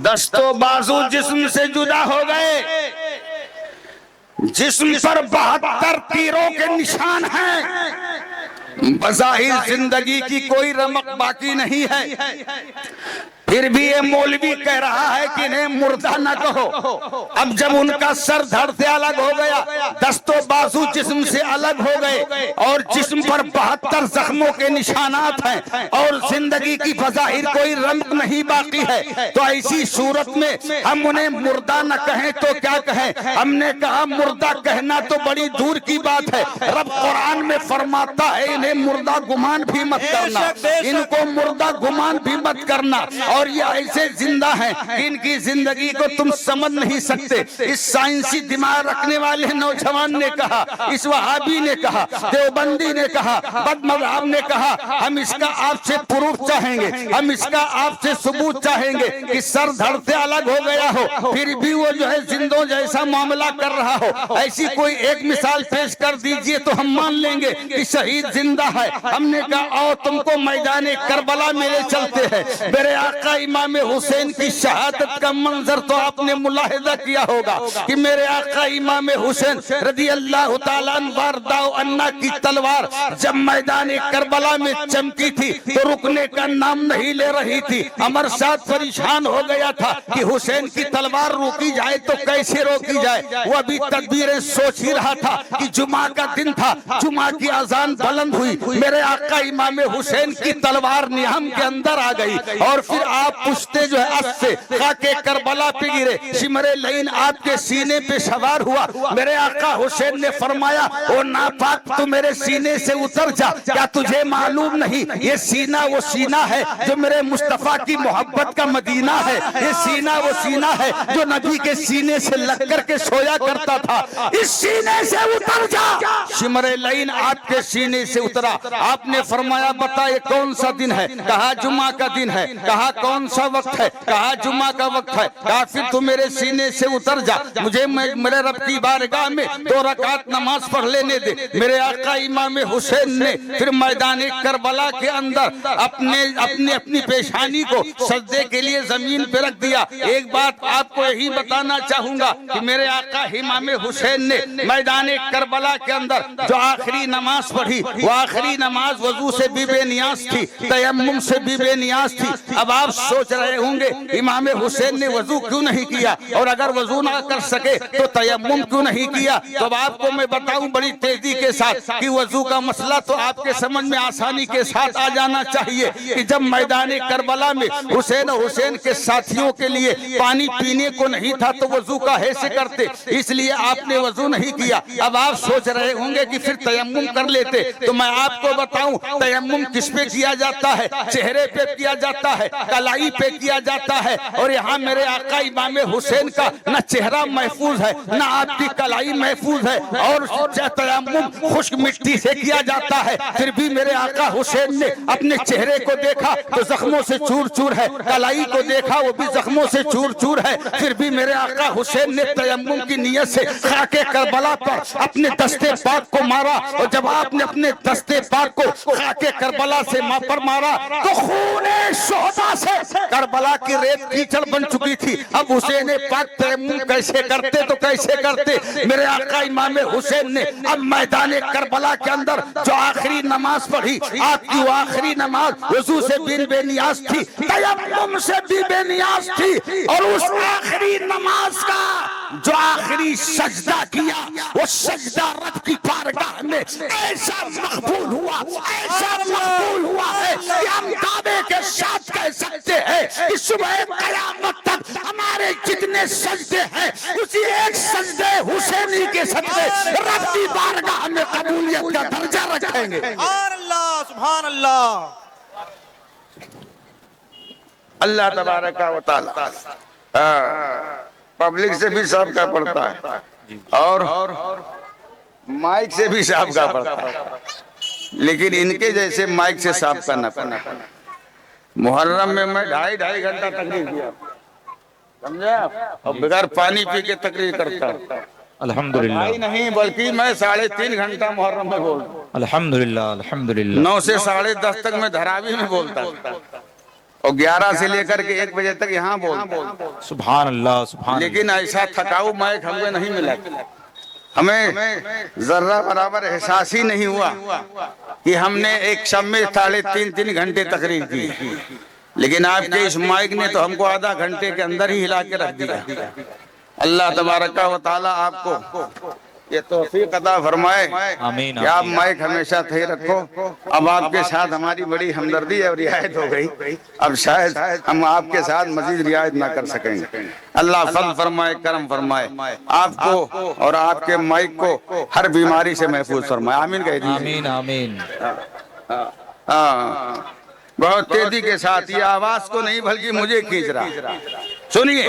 دست و بازو جسم سے جدا ہو گئے, جسم پر 72 تیروں کے نشان ہیں, بظاہر زندگی کی کوئی رمق باقی نہیں ہے, پھر بھی یہ مولوی کہہ رہا ہے کہ انہیں مردہ نہ کہو. اب جب ان کا سر دھڑ سے الگ ہو گیا, دست و بازو جسم سے الگ ہو گئے اور جسم پر 72 زخموں کے نشانات ہیں اور زندگی کی بظاہر کوئی رمق نہیں باقی ہے, تو ایسی صورت میں ہم انہیں مردہ نہ کہیں تو کیا کہیں. ہم نے کہا مردہ کہنا تو بڑی دور کی بات ہے, رب قرآن میں فرماتا ہے انہیں مردہ گمان بھی مت کرنا, ان کو مردہ گمان بھی مت کرنا. اور یہ ایسے زندہ ہیں کہ ان کی زندگی کو تم سمجھ نہیں سکتے. اس سائنسی دماغ رکھنے والے نوجوان نے کہا, اس وہابی نے کہا, دیوبندی نے کہا, بد مذہب نے کہا, ہم اس کا آپ سے پروف چاہیں گے, ہم اس کا آپ سے ثبوت چاہیں گے کہ سر دھڑ سے الگ ہو گیا ہو پھر بھی وہ جو ہے زندوں جیسا معاملہ کر رہا ہو. ایسی کوئی ایک مثال پیش کر دیجئے تو ہم مان لیں گے کہ شہید زندہ ہے. ہم نے کہا آؤ تم کو میدان کربلا میں لے چلتے ہیں. میرے آقا امام حسین کی شہادت کا منظر تو آپ نے ملاحظہ کیا ہوگا کہ میرے آقا امام حسین رضی اللہ تعالیٰ عنہ وارضاہ عنہ کی تلوار جب میدان کربلا میں چمکی تھی تو رکنے کا نام نہیں لے رہی تھی. عمر سعد پریشان ہو گیا تھا کہ حسین کی تلوار روکی جائے تو کیسے روکی جائے. وہ ابھی تدبیریں سوچ ہی رہا تھا کہ جمعہ کا دن تھا, جمعہ کی اذان بلند ہوئی, میرے آقا امام حسین کی تلوار نیام کے اندر آ گئی اور پھر آپ پشتے جو ہے اس سے خاک کربلا پہ گرے, شمر لعین آپ کے سینے پہ سوار ہوا. میرے آقا حسین نے فرمایا او ناپاک تو میرے سینے سے اتر جا, کیا تجھے معلوم نہیں یہ سینہ وہ سینہ ہے جو میرے مصطفیٰ کی محبت کا مدینہ ہے, یہ سینہ وہ سینہ ہے جو نبی کے سینے سے لگ کر کے سویا کرتا تھا, اس سینے سے اتر جا. شمر لعین آپ کے سینے سے اترا. آپ نے فرمایا بتا یہ کون سا دن ہے, کہا جمعہ کا دن ہے, کہا کون سا وقت ہے, کہا جمعہ کا وقت ہے, کہا پھر تو میرے سینے سے اتر جا, مجھے میرے رب کی بارگاہ میں 2 رکعت نماز پڑھ لینے دے. میرے آقا امام حسین نے پھر میدان کربلا کے اندر اپنی پیشانی کو سجدے کے لیے زمین پہ رکھ دیا. ایک بات آپ کو یہی بتانا چاہوں گا کہ میرے آقا امام حسین نے میدان کربلا کے اندر جو آخری نماز پڑھی وہ آخری نماز وضو سے بھی بے نیاز تھی, تیمم سے بھی بے نیاز تھی. اب آپ سوچ رہے ہوں گے امام حسین نے وضو کیوں نہیں کیا، اور اگر وضو نہ کر سکے تو تیمم کیوں نہیں کیا؟ تو اب آپ کو میں بتاؤں بڑی تیزی کے ساتھ کہ وضو کا مسئلہ تو آپ کے سمجھ میں آسانی کے ساتھ آ جانا چاہیے کہ جب میدان کربلا میں حسین و حسین کے ساتھیوں کے لیے پانی پینے کو نہیں تھا تو وضو کا حیث کرتے، اس لیے آپ نے وضو نہیں کیا۔ اب آپ سوچ رہے ہوں گے کہ پھر تیمم کر لیتے، تو میں آپ کو بتاؤں تیمم کس پہ کیا جاتا ہے؟ چہرے پہ کیا جاتا ہے، کلائی پہ کیا جاتا ہے، اور یہاں میرے آقا امام حسین کا نہ چہرہ محفوظ ہے نہ آپ کی کلائی محفوظ ہے، اور تیمم خشک مٹی سے کیا جاتا ہے، پھر بھی میرے آقا حسین نے اپنے چہرے کو دیکھا تو زخموں سے چور چور ہے، کلائی کو دیکھا وہ بھی زخموں سے چور چور ہے، پھر بھی میرے آقا حسین نے تیمم کی نیت سے خاک کربلا پر اپنے دستے پاک کو مارا، اور جب آپ نے اپنے دستے پاک کو خاک کربلا سے پر مارا تو خون شہداء سے کربلا کی ریت کیچڑ بن چکی تھی۔ اب حسین پاک تیمم کیسے کرتے تو کیسے کرتے؟ میرے آقا امام حسین نے اب میدان کربلا کے اندر جو آخری نماز پڑھی، آپ کی وہ آخری نماز وضو سے بھی بے نیاز تھی، تیمم سے بھی بے نیاز تھی، اور اس آخری نماز کا جو آخری سجدہ کیا وہ سجدہ رب کی بارگاہ میں ایسا مقبول ہوا، ایسا مقبول ہوا ہے کہ ہم دعوے کے ساتھ کہہ سکتے ہیں کہ صبح قیامت تک ہمارے جتنے سجدے ہیں اسی ایک سجدے حسینی کے سجدے رب کی بارگاہ میں قبولیت کا درجہ رکھیں گے۔ سبحان اللہ، سبحان اللہ۔ اللہ تبارک و تعالی پبلک سے بھی سب کا پڑتا ہے اور مائک سے بھی سب کا پڑتا ہے، لیکن ان کے جیسے مائک سے سب کا نہ پڑتا۔ محرم میں 2.5 گھنٹہ تقریر کیا، سمجھے آپ، اور بغیر پانی پی کے تقریر کرتا ہوں۔ الحمدللہ نہیں بلکہ میں 3.5 گھنٹہ محرم میں بولتا ہوں، الحمدللہ الحمدللہ 9 سے 10:30 تک میں دھراوی میں بولتا ہوں، اور 11 سے لے کر کے 1 بجے تک یہاں بولتا ہوں۔ سبحان اللہ سبحان اللہ۔ لیکن ایسا تھکاؤ مائک ہمیں نہیں ملا، ہمیں ذرہ برابر احساس ہی نہیں ہوا کہ ہم نے ایک شب میں 3.5 گھنٹے تقریر کی، لیکن آپ کے اس مائک نے تو ہم کو آدھا گھنٹے کے اندر ہی ہلا کے رکھ دیا۔ اللہ تبارک و تعالی آپ کو یہ توفیق عطا فرمائے آمین کہ آپ مائک ہمیشہ صحیح رکھو۔ اب آپ کے ساتھ ہماری بڑی ہمدردی اور رعایت ہو گئی، اب شاید ہم آپ کے ساتھ مزید رعایت نہ کر سکیں گے۔ اللہ فضل فرمائے، کرم فرمائے، آپ کو اور آپ کے مائک کو ہر بیماری سے محفوظ فرمائے، آمین کہہ دیجیے۔ آمین آمین۔ بہت تیزی کے ساتھ، یہ آواز کو نہیں بلکہ مجھے کھینچ رہا، سنیے۔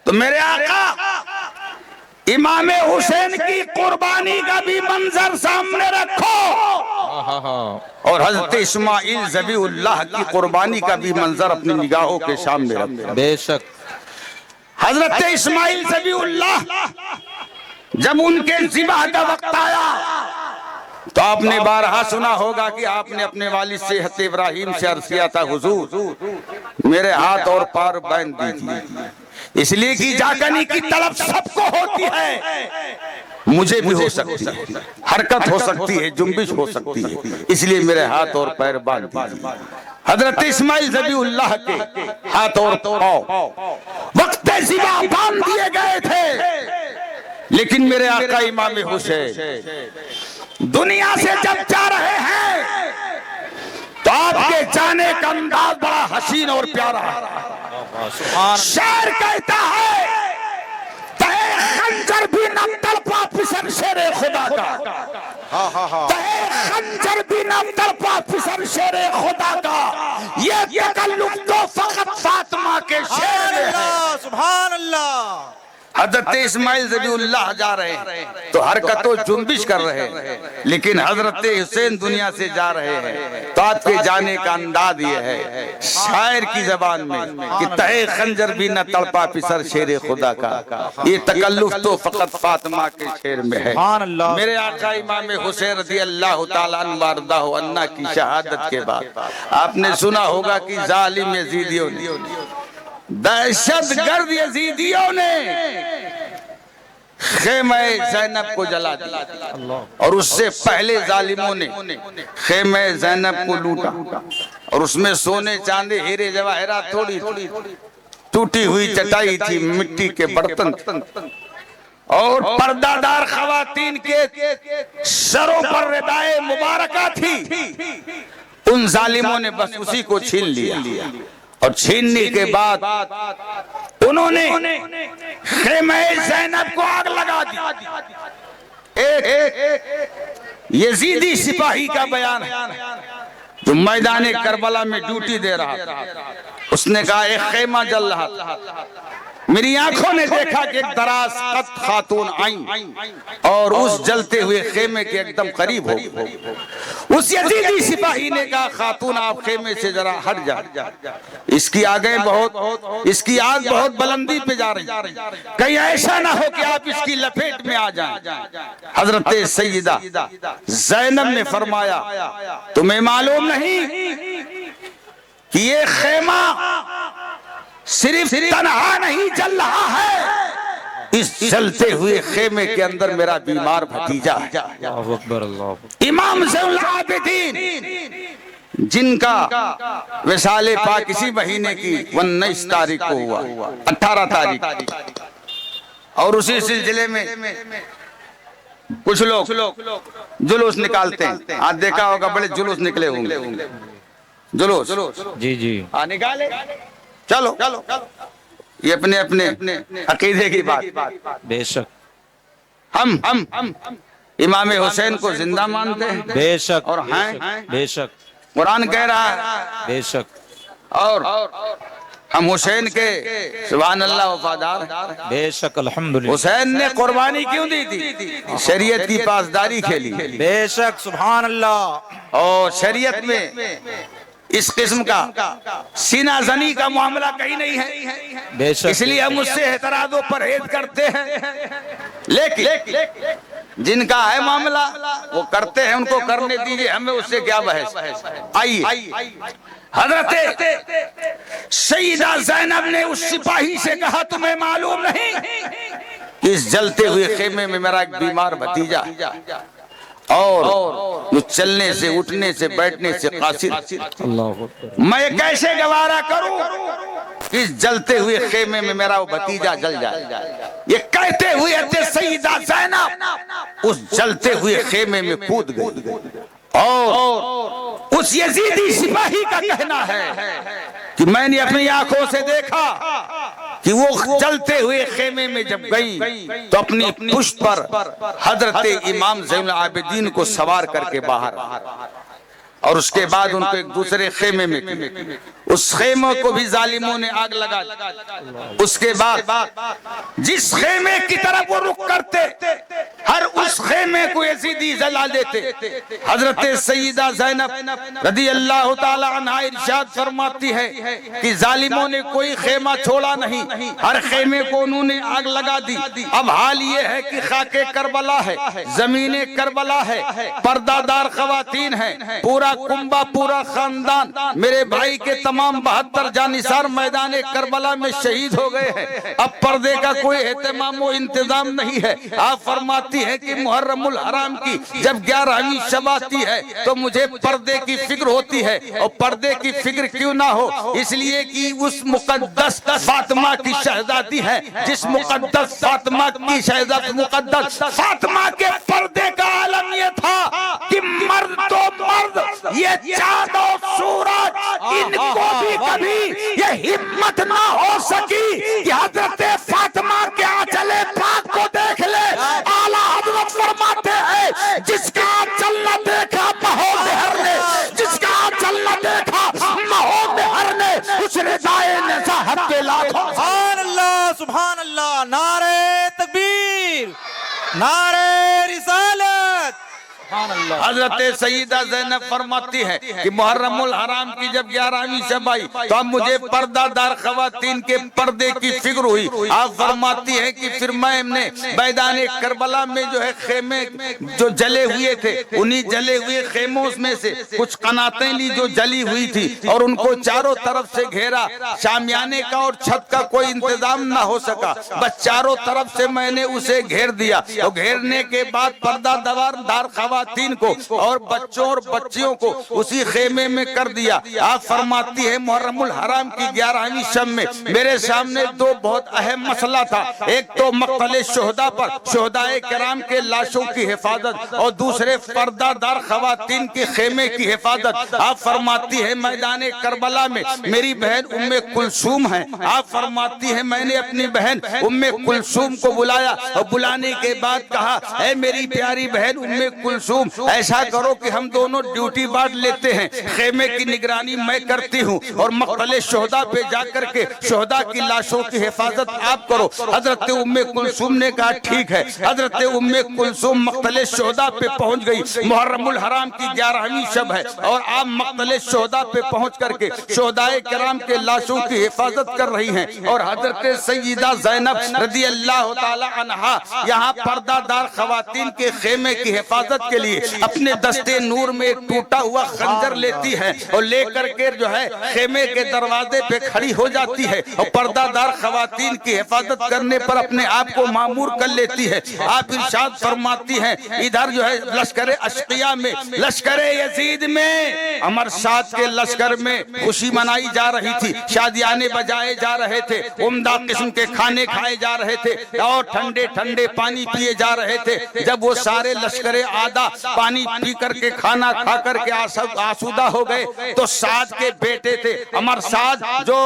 تو میرے آقا امام حسین کی قربانی کا بھی منظر سامنے رکھو، اور حضرت اسماعیل ذبیح اللہ کی قربانی کا بھی منظر اپنی نگاہوں کے سامنے رکھو۔ بے شک حضرت اسماعیل ذبیح اللہ جب ان کے ذبح کا وقت آیا تو آپ نے بارہا سنا ہوگا کہ آپ نے اپنے والد سے حضرت ابراہیم سے عرض کیا تھا، حضور میرے ہاتھ اور پار باندھ دیجیے، اس لیے کہ جاگنے کی طلب سب کو ہوتی ہے، مجھے بھی ہو سکتی ہے، حرکت ہو سکتی ہے، جنبش ہو سکتی ہے، اس لیے میرے ہاتھ اور پیر باندھ دیجیے۔ حضرت اسماعیل ذبیح اللہ کے ہاتھ اور پاؤں وقت ذبح باندھ دیے گئے تھے، لیکن میرے آقا امام حسین دنیا سے جب جا رہے ہیں تو آپ کے جانے کا انداز بڑا حسین اور پیارا ہے۔ شاعر کہتا ہے، تہے خنجر بھی نہ تڑپا پسر شیر خدا کا، تہے خنجر بھی نہ تڑپا پسر شیر خدا کا، یہ تکلف تو فقط فاطمہ کے شیر ہے۔ سبحان اللہ۔ حضرت اسماعیل ذبیح اللہ جا رہے ہیں تو حرکت و جنبش کر رہے ہیں، لیکن حضرت حسین دنیا سے جا رہے ہیں تو آپ کے جانے کا انداز یہ ہے شاعر کی زبان میں کہ تہے خنجر بھی نہ تڑپا پسر شیر خدا کا، یہ تکلف تو فقط فاطمہ کے شعر میں ہے۔ میرے آقا امام حسین رضی اللہ تعالیٰ عنہ وارضہ عنہ کی شہادت کے بعد آپ نے سنا ہوگا کہ ظالم یزیدیوں نے، دہشت گرد یزیدیوں نے خیمہ زینب کو جلا دیا، اور اس سے پہلے ظالموں نے خیمہ زینب کو لوٹا، اور اس میں سونے چاندی ہیرے جواہرات تھوڑی ٹوٹی ہوئی چٹائی تھی، مٹی کے برتن اور پردہ دار خواتین کے سروں پر ردائے مبارکہ تھی۔ ان ظالموں نے بس اسی کو چھین لیا، اور چھیننے کے بعد انہوں نے خیمہ زینب کو آگ لگا دی۔ ایک یزیدی سپاہی کا بیان ہے جو میدان کربلا میں ڈیوٹی دے رہا تھا، اس نے کہا ایک خیمہ جل رہا تھا، میری آنکھوں نے دیکھا کہ ایک دراز قد خاتون آئیں اور اس جلتے ہوئے خیمے کے ایک دم قریب ہو گئی۔ اس یزیدی سپاہی نے کہا خاتون آپ خیمے سے ذرا ہٹ جائیں، اس کی آگ بہت بلندی پہ جا رہی، کہیں ایسا نہ ہو کہ آپ اس کی لپیٹ میں آ جائیں۔ حضرت سیدہ زینب نے فرمایا تمہیں معلوم نہیں کہ یہ خیمہ صرف تنہا نہیں جل رہا ہے، اس جلتے ہوئے خیمے کے اندر میرا بیمار بھتیجا ہے، اللہ اکبر، اللہ اکبر، امام زین العابدین، جن کا وصال پاک اسی مہینے کی 19 تاریخ کو ہوا، 18 تاریخ، اور اسی سلسلے میں کچھ لوگ جلوس نکالتے ہیں، آج دیکھا ہوگا بڑے جلوس نکلے ہوں گے، جلوس جی نکالے، چلو یہ اپنے عقیدے کی بات، بے شک، ہم امام حسین کو زندہ مانتے ہیں، بے شک، اور ہیں، بے شک، قرآن کہہ رہا ہے، بے شک، اور ہم حسین کے سبحان اللہ وفادار ہیں، بے شک، الحمدللہ، حسین نے قربانی کیوں دی تھی؟ شریعت کی پاسداری کے لیے، بے شک، سبحان اللہ، اور شریعت میں اس قسم کا سینہ زنی کا معاملہ کہیں نہیں ہے، بے شک، اس لیے ہم اس سے اعتراض و پرہیز کرتے ہیں، لیکن جن کا ہے معاملہ وہ کرتے ہیں، ان کو کرنے دیجئے، ہمیں اس سے کیا بحث۔ آئیے حضرت سیدہ زینب نے اس سپاہی سے کہا تمہیں معلوم نہیں اس جلتے ہوئے خیمے میں میرا ایک بیمار بھتیجا اور جو چلنے سے اٹھنے سے بیٹھنے سے قاصر، اللہ اکبر، میں کیسے گوارا کروں اس جلتے ہوئے خیمے میں میرا وہ بھتیجا جل جائے۔ یہ کہتے ہوئے حضرت سیدہ زینب اس جلتے ہوئے خیمے میں کود گئی، اور اس یزیدی سپاہی کا کہنا ہے کہ میں نے اپنی آنکھوں سے دیکھا کہ وہ جلتے ہوئے خیمے میں جب گئی تو اپنی پشت پر حضرت امام زین العابدین کو سوار کر کے باہر، اور اس کے بعد ان کو ایک دوسرے خیمے میں، اس خیمے کو بھی ظالموں نے آگ لگا دی۔ اس کے بعد جس خیمے کی طرف وہ رخ کرتے ہر اس خیمے کو یزیدی جلا دیتے۔ حضرت سیدہ زینب رضی اللہ تعالی عنہ ارشاد فرماتی ہے کہ ظالموں نے کوئی خیمہ چھوڑا نہیں، ہر خیمے کو انہوں نے آگ لگا دی۔ اب حال یہ ہے کہ خاک کربلا ہے، زمین کربلا ہے، پردہ دار خواتین ہیں، پورا کنبہ، پورا خاندان، میرے بھائی کے تمام 72 جانثار میدان کربلا میں شہید ہو گئے ہیں۔ اب پردے کا کوئی اہتمام و انتظام نہیں ہے۔ آپ فرماتی ہے کہ محرم الحرام کی جب 11ویں شب آتی ہے تو مجھے پردے کی فکر ہوتی ہے، اور پردے کی فکر کیوں نہ ہو؟ اس لیے کہ اس مقدس فاطمہ کی شہزادی ہے، جس مقدس فاطمہ کی شہزادی، مقدس فاطمہ کے پردے کا عالم یہ تھا کہ مرد تو مرد، یہ چاند و سورج، ان کو بھی کبھی یہ ہمت نہ ہو سکی کہ حضرت فاطمہ کے آنچل پاک کو دیکھ لے۔ اعلیٰ حضرت فرماتے ہیں جس کا آنچل نہ دیکھا مہو مہر نے، جس کا آنچل نہ دیکھا مہو مہر نے، اس رضائے نزاہت کے لاکھوں۔ سبحان اللہ، سبحان اللہ، نعرہ تکبیر، نعرہ رسالت، حضرت سیدہ زینب فرماتی ہے کہ محرم الحرام کی جب 11ویں شب آئی تو اب مجھے پردہ دار خواتین کے پردے کی فکر ہوئی. آپ فرماتی ہیں کہ پھر میں نے میدان کربلا میں جو ہے خیمے جو جلے ہوئے تھے انہی جلے ہوئے خیموں میں سے کچھ قناتیں لی جو جلی ہوئی تھی اور ان کو چاروں طرف سے گھیرا. شامیانے کا اور چھت کا کوئی انتظام نہ ہو سکا, بس چاروں طرف سے میں نے اسے گھیر دیا. اور گھیرنے کے بعد پردہ دار خواتین کو اور بچوں اور بچیوں کو اسی خیمے میں کر دیا. آپ فرماتی ہے محرم الحرام کی 11ویں شب میں میرے سامنے دو بہت اہم مسئلہ تھا. ایک تو مقتل شہداء پر شہدائے کرام کے لاشوں کی حفاظت اور دوسرے پردہ دار خواتین کے خیمے کی حفاظت. آپ فرماتی ہے میدان کربلا میں میری بہن ام کلثوم ہے. آپ فرماتی ہے میں نے اپنی بہن ام کلثوم کو بلایا اور بلانے کے بعد کہا اے میری پیاری بہن ام کلثوم, ایسا کرو کہ ہم دونوں ڈیوٹی بانٹ لیتے ہیں. خیمے کی نگرانی میں کرتی ہوں اور مقتل شہداء پہ جا کر کے شہداء کی لاشوں کی حفاظت آپ کرو. حضرت ام کلثوم نے کہا ٹھیک ہے. حضرت ام کلثوم مقتل شہداء پہ پہنچ گئی. محرم الحرام کی 11ویں شب ہے اور آپ مقتل شہداء پہ پہنچ کر کے شہدائے کرام کے لاشوں کی حفاظت کر رہی ہیں. اور حضرت سیدہ زینب رضی اللہ تعالی عنہا یہاں پردہ دار خواتین کے خیمے کی حفاظت کے لیے اپنے دستے نور میں ایک ٹوٹا ہوا خنجر لیتی ہے اور لے کر کے جو ہے خیمے کے دروازے پہ کھڑی ہو جاتی ہے اور پردہ دار خواتین کی حفاظت کرنے پر اپنے آپ کو معمور کر لیتی ہے. آپ ارشاد فرماتی ہیں ادھر جو ہے لشکر اشقیاء میں لشکر یزید میں عمر شاد کے لشکر میں خوشی منائی جا رہی تھی. شادیانے بجائے جا رہے تھے, عمدہ قسم کے کھانے کھائے جا رہے تھے اور ٹھنڈے ٹھنڈے پانی پیے جا رہے تھے. جب وہ سارے لشکر آدھا پانی پی کر کے کھانا کھا کر کے آسودہ ہو گئے تو سعد کے بیٹے تھے عمر سعد جو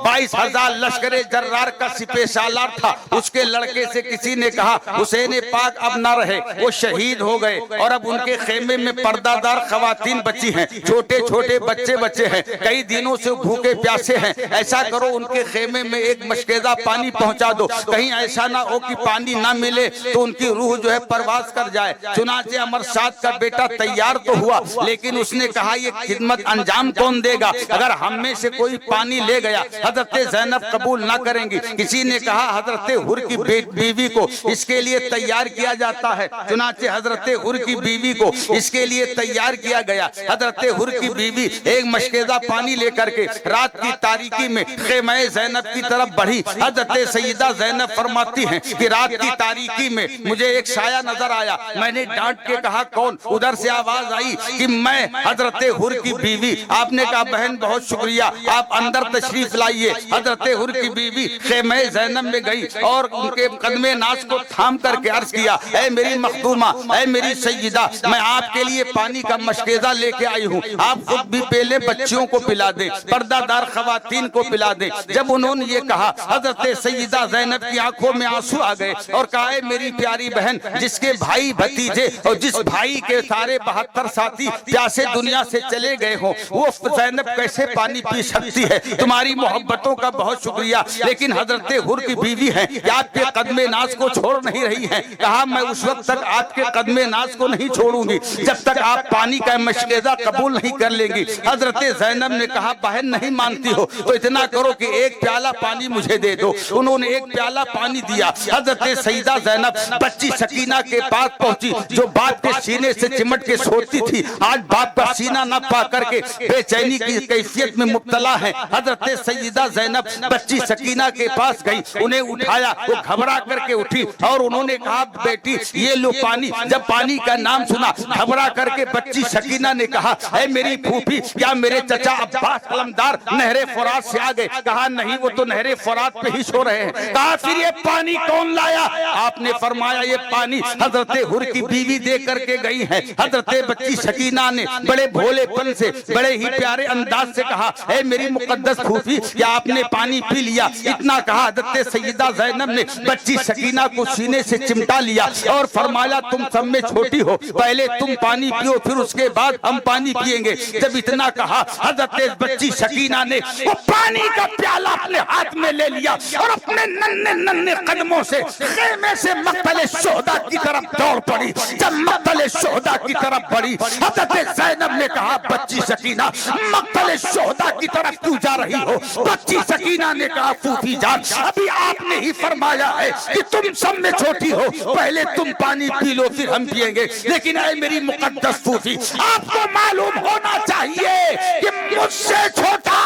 22,000 لشکر جرار کا سپہ سالار تھا, اس کے لڑکے سے کسی نے کہا حسین پاک اب نہ رہے, وہ شہید ہو گئے اور اب ان کے خیمے میں پردہ دار خواتین بچی ہیں, چھوٹے چھوٹے بچے بچے ہیں, کئی دنوں سے بھوکے پیاسے ہیں. ایسا کرو ان کے خیمے میں ایک مشکیزہ پانی پہنچا دو, کہیں ایسا نہ ہو کہ پانی نہ ملے تو ان کی روح جو ہے پرواز کر جائے. چنانچہ عمر سعد کا بیٹا تیار تو ہوا لیکن اس نے کہا یہ خدمت انجام کون دے گا اگر ہم میں سے کوئی پانی لے گیا؟ حضرت زینب قبول نہ کریں گی. کسی نے کہا حضرت حر کی بیوی کو اس کے لیے تیار کیا جاتا ہے. چنانچہ حضرت حر کی بیوی کو اس کے لیے تیار کیا گیا. حضرت حر کی بیوی ایک مشکیزہ پانی لے کر کے رات کی تاریکی میں خیمہ زینب کی طرف بڑھی. حضرت سیدہ زینب فرماتی ہیں کہ رات کی تاریکی میں مجھے ایک سایہ نظر آیا. میں نے ڈانٹ کے کہا کون؟ ادھر سے آواز آئی کہ میں حضرت حر کی بیوی. آپ نے کہا بہن بہت شکریہ, آپ اندر تشریف لائیے. حضرت حر کی بیوی خیمہ زینب میں گئی اور ان کے قدم ناز کو تھام کر کے عرض کیا اے میری مخدومہ, اے میری سیدہ, میں آپ کے لیے پانی کا مشکیزہ لے کے آئی ہوں, آپ خود بھی پہلے بچیوں کو پلا دیں, پردہ دار خواتین کو پلا دیں. جب انہوں نے یہ کہا حضرت سیدہ زینب کی آنکھوں میں آنسو آ گئے اور کہا اے میری پیاری بہن, جس کے بھائی بھتیجے اور جس بھائی کے سارے 72 ساتھی پیاسے دنیا سے چلے گئے ہوں وہ زینب کیسے پانی پی سکتی ہے؟ تمہاری محبتوں کا بہت شکریہ, لیکن حضرت حر کی بیوی ہیں آپ کے قدم ناز کو چھوڑ نہیں رہی ہیں. کہا میں اس وقت تک آپ کے قدم ناز کو نہیں چھوڑوں گی جب تک آپ پانی کا مشکیزہ قبول نہیں کر لیں گی. حضرت زینب نے کہا بہن نہیں مانتی ہو تو اتنا کرو کہ ایک پیالہ پانی مجھے دے دو. انہوں نے ایک پیالہ پانی دیا. حضرت سیدہ زینب بچی سکینہ کے پاس پہنچی جو باپ کے سینے سے چمٹ کے سوتی تھی. آج باپ کا سینہ نہ پا کر کے بے چینی کی کیفیت میں مبتلا ہے. حضرت سیدہ زینب بچی سکینہ کے پاس گئی, انہیں اٹھایا, وہ گھبرا کر کے اٹھی اور انہوں نے کہا بیٹی یہ لو پانی. جب پانی کا نام سنا گھبرا کر کے بچی سکینہ نے کہا اے میری پھوپھی, کیا میرے چچا عباس علمدار نہر فرات سے آ گئے؟ کہا نہیں, وہ تو نہر فرات پہ ہی سو رہے ہیں. کہا پھر یہ پانی کون لایا؟ آپ نے فرمایا یہ پانی حضرت حر کی بیوی دے کر کے گئی ہے. حضرت بچی سکینہ نے بڑے بھولے پن سے بڑے ہی پیارے انداز سے کہا اے میری مقدس پھوپھی کیا آپ نے پانی پی لیا؟ اتنا کہا حضرت سیدہ زینب نے بچی سکینہ کو سینے سے چمٹا لیا اور فرمایا تم سب میں چھوٹی ہو، پہلے تم پانی پیو پھر اس کے بعد ہم پانی پیئیں گے۔ جب اتنا کہا حضرت بچی سکینہ نے وہ پانی کا پیالہ اپنے ہاتھ میں لے لیا اور اپنے ننھے ننھے قدموں سے خیمے سے مقتل شہداء کی طرف دوڑ پڑی۔ جب مقتل شہداء کی طرف بڑھی حضرت زینب نے کہا بچی سکینہ مقتل شہداء کی طرف کیوں جا رہی ہو؟ بچی سکینہ نے کہا پھوپھی جان ابھی آپ نے ہی فرمایا ہے کہ تم سب میں چھوٹی ہو، پہلے تم پانی پی لو پھر ہم پیئیں گے، لیکن اے میری مقدس پھوپھی آپ کو معلوم ہونا چاہیے کہ مجھ سے چھوٹا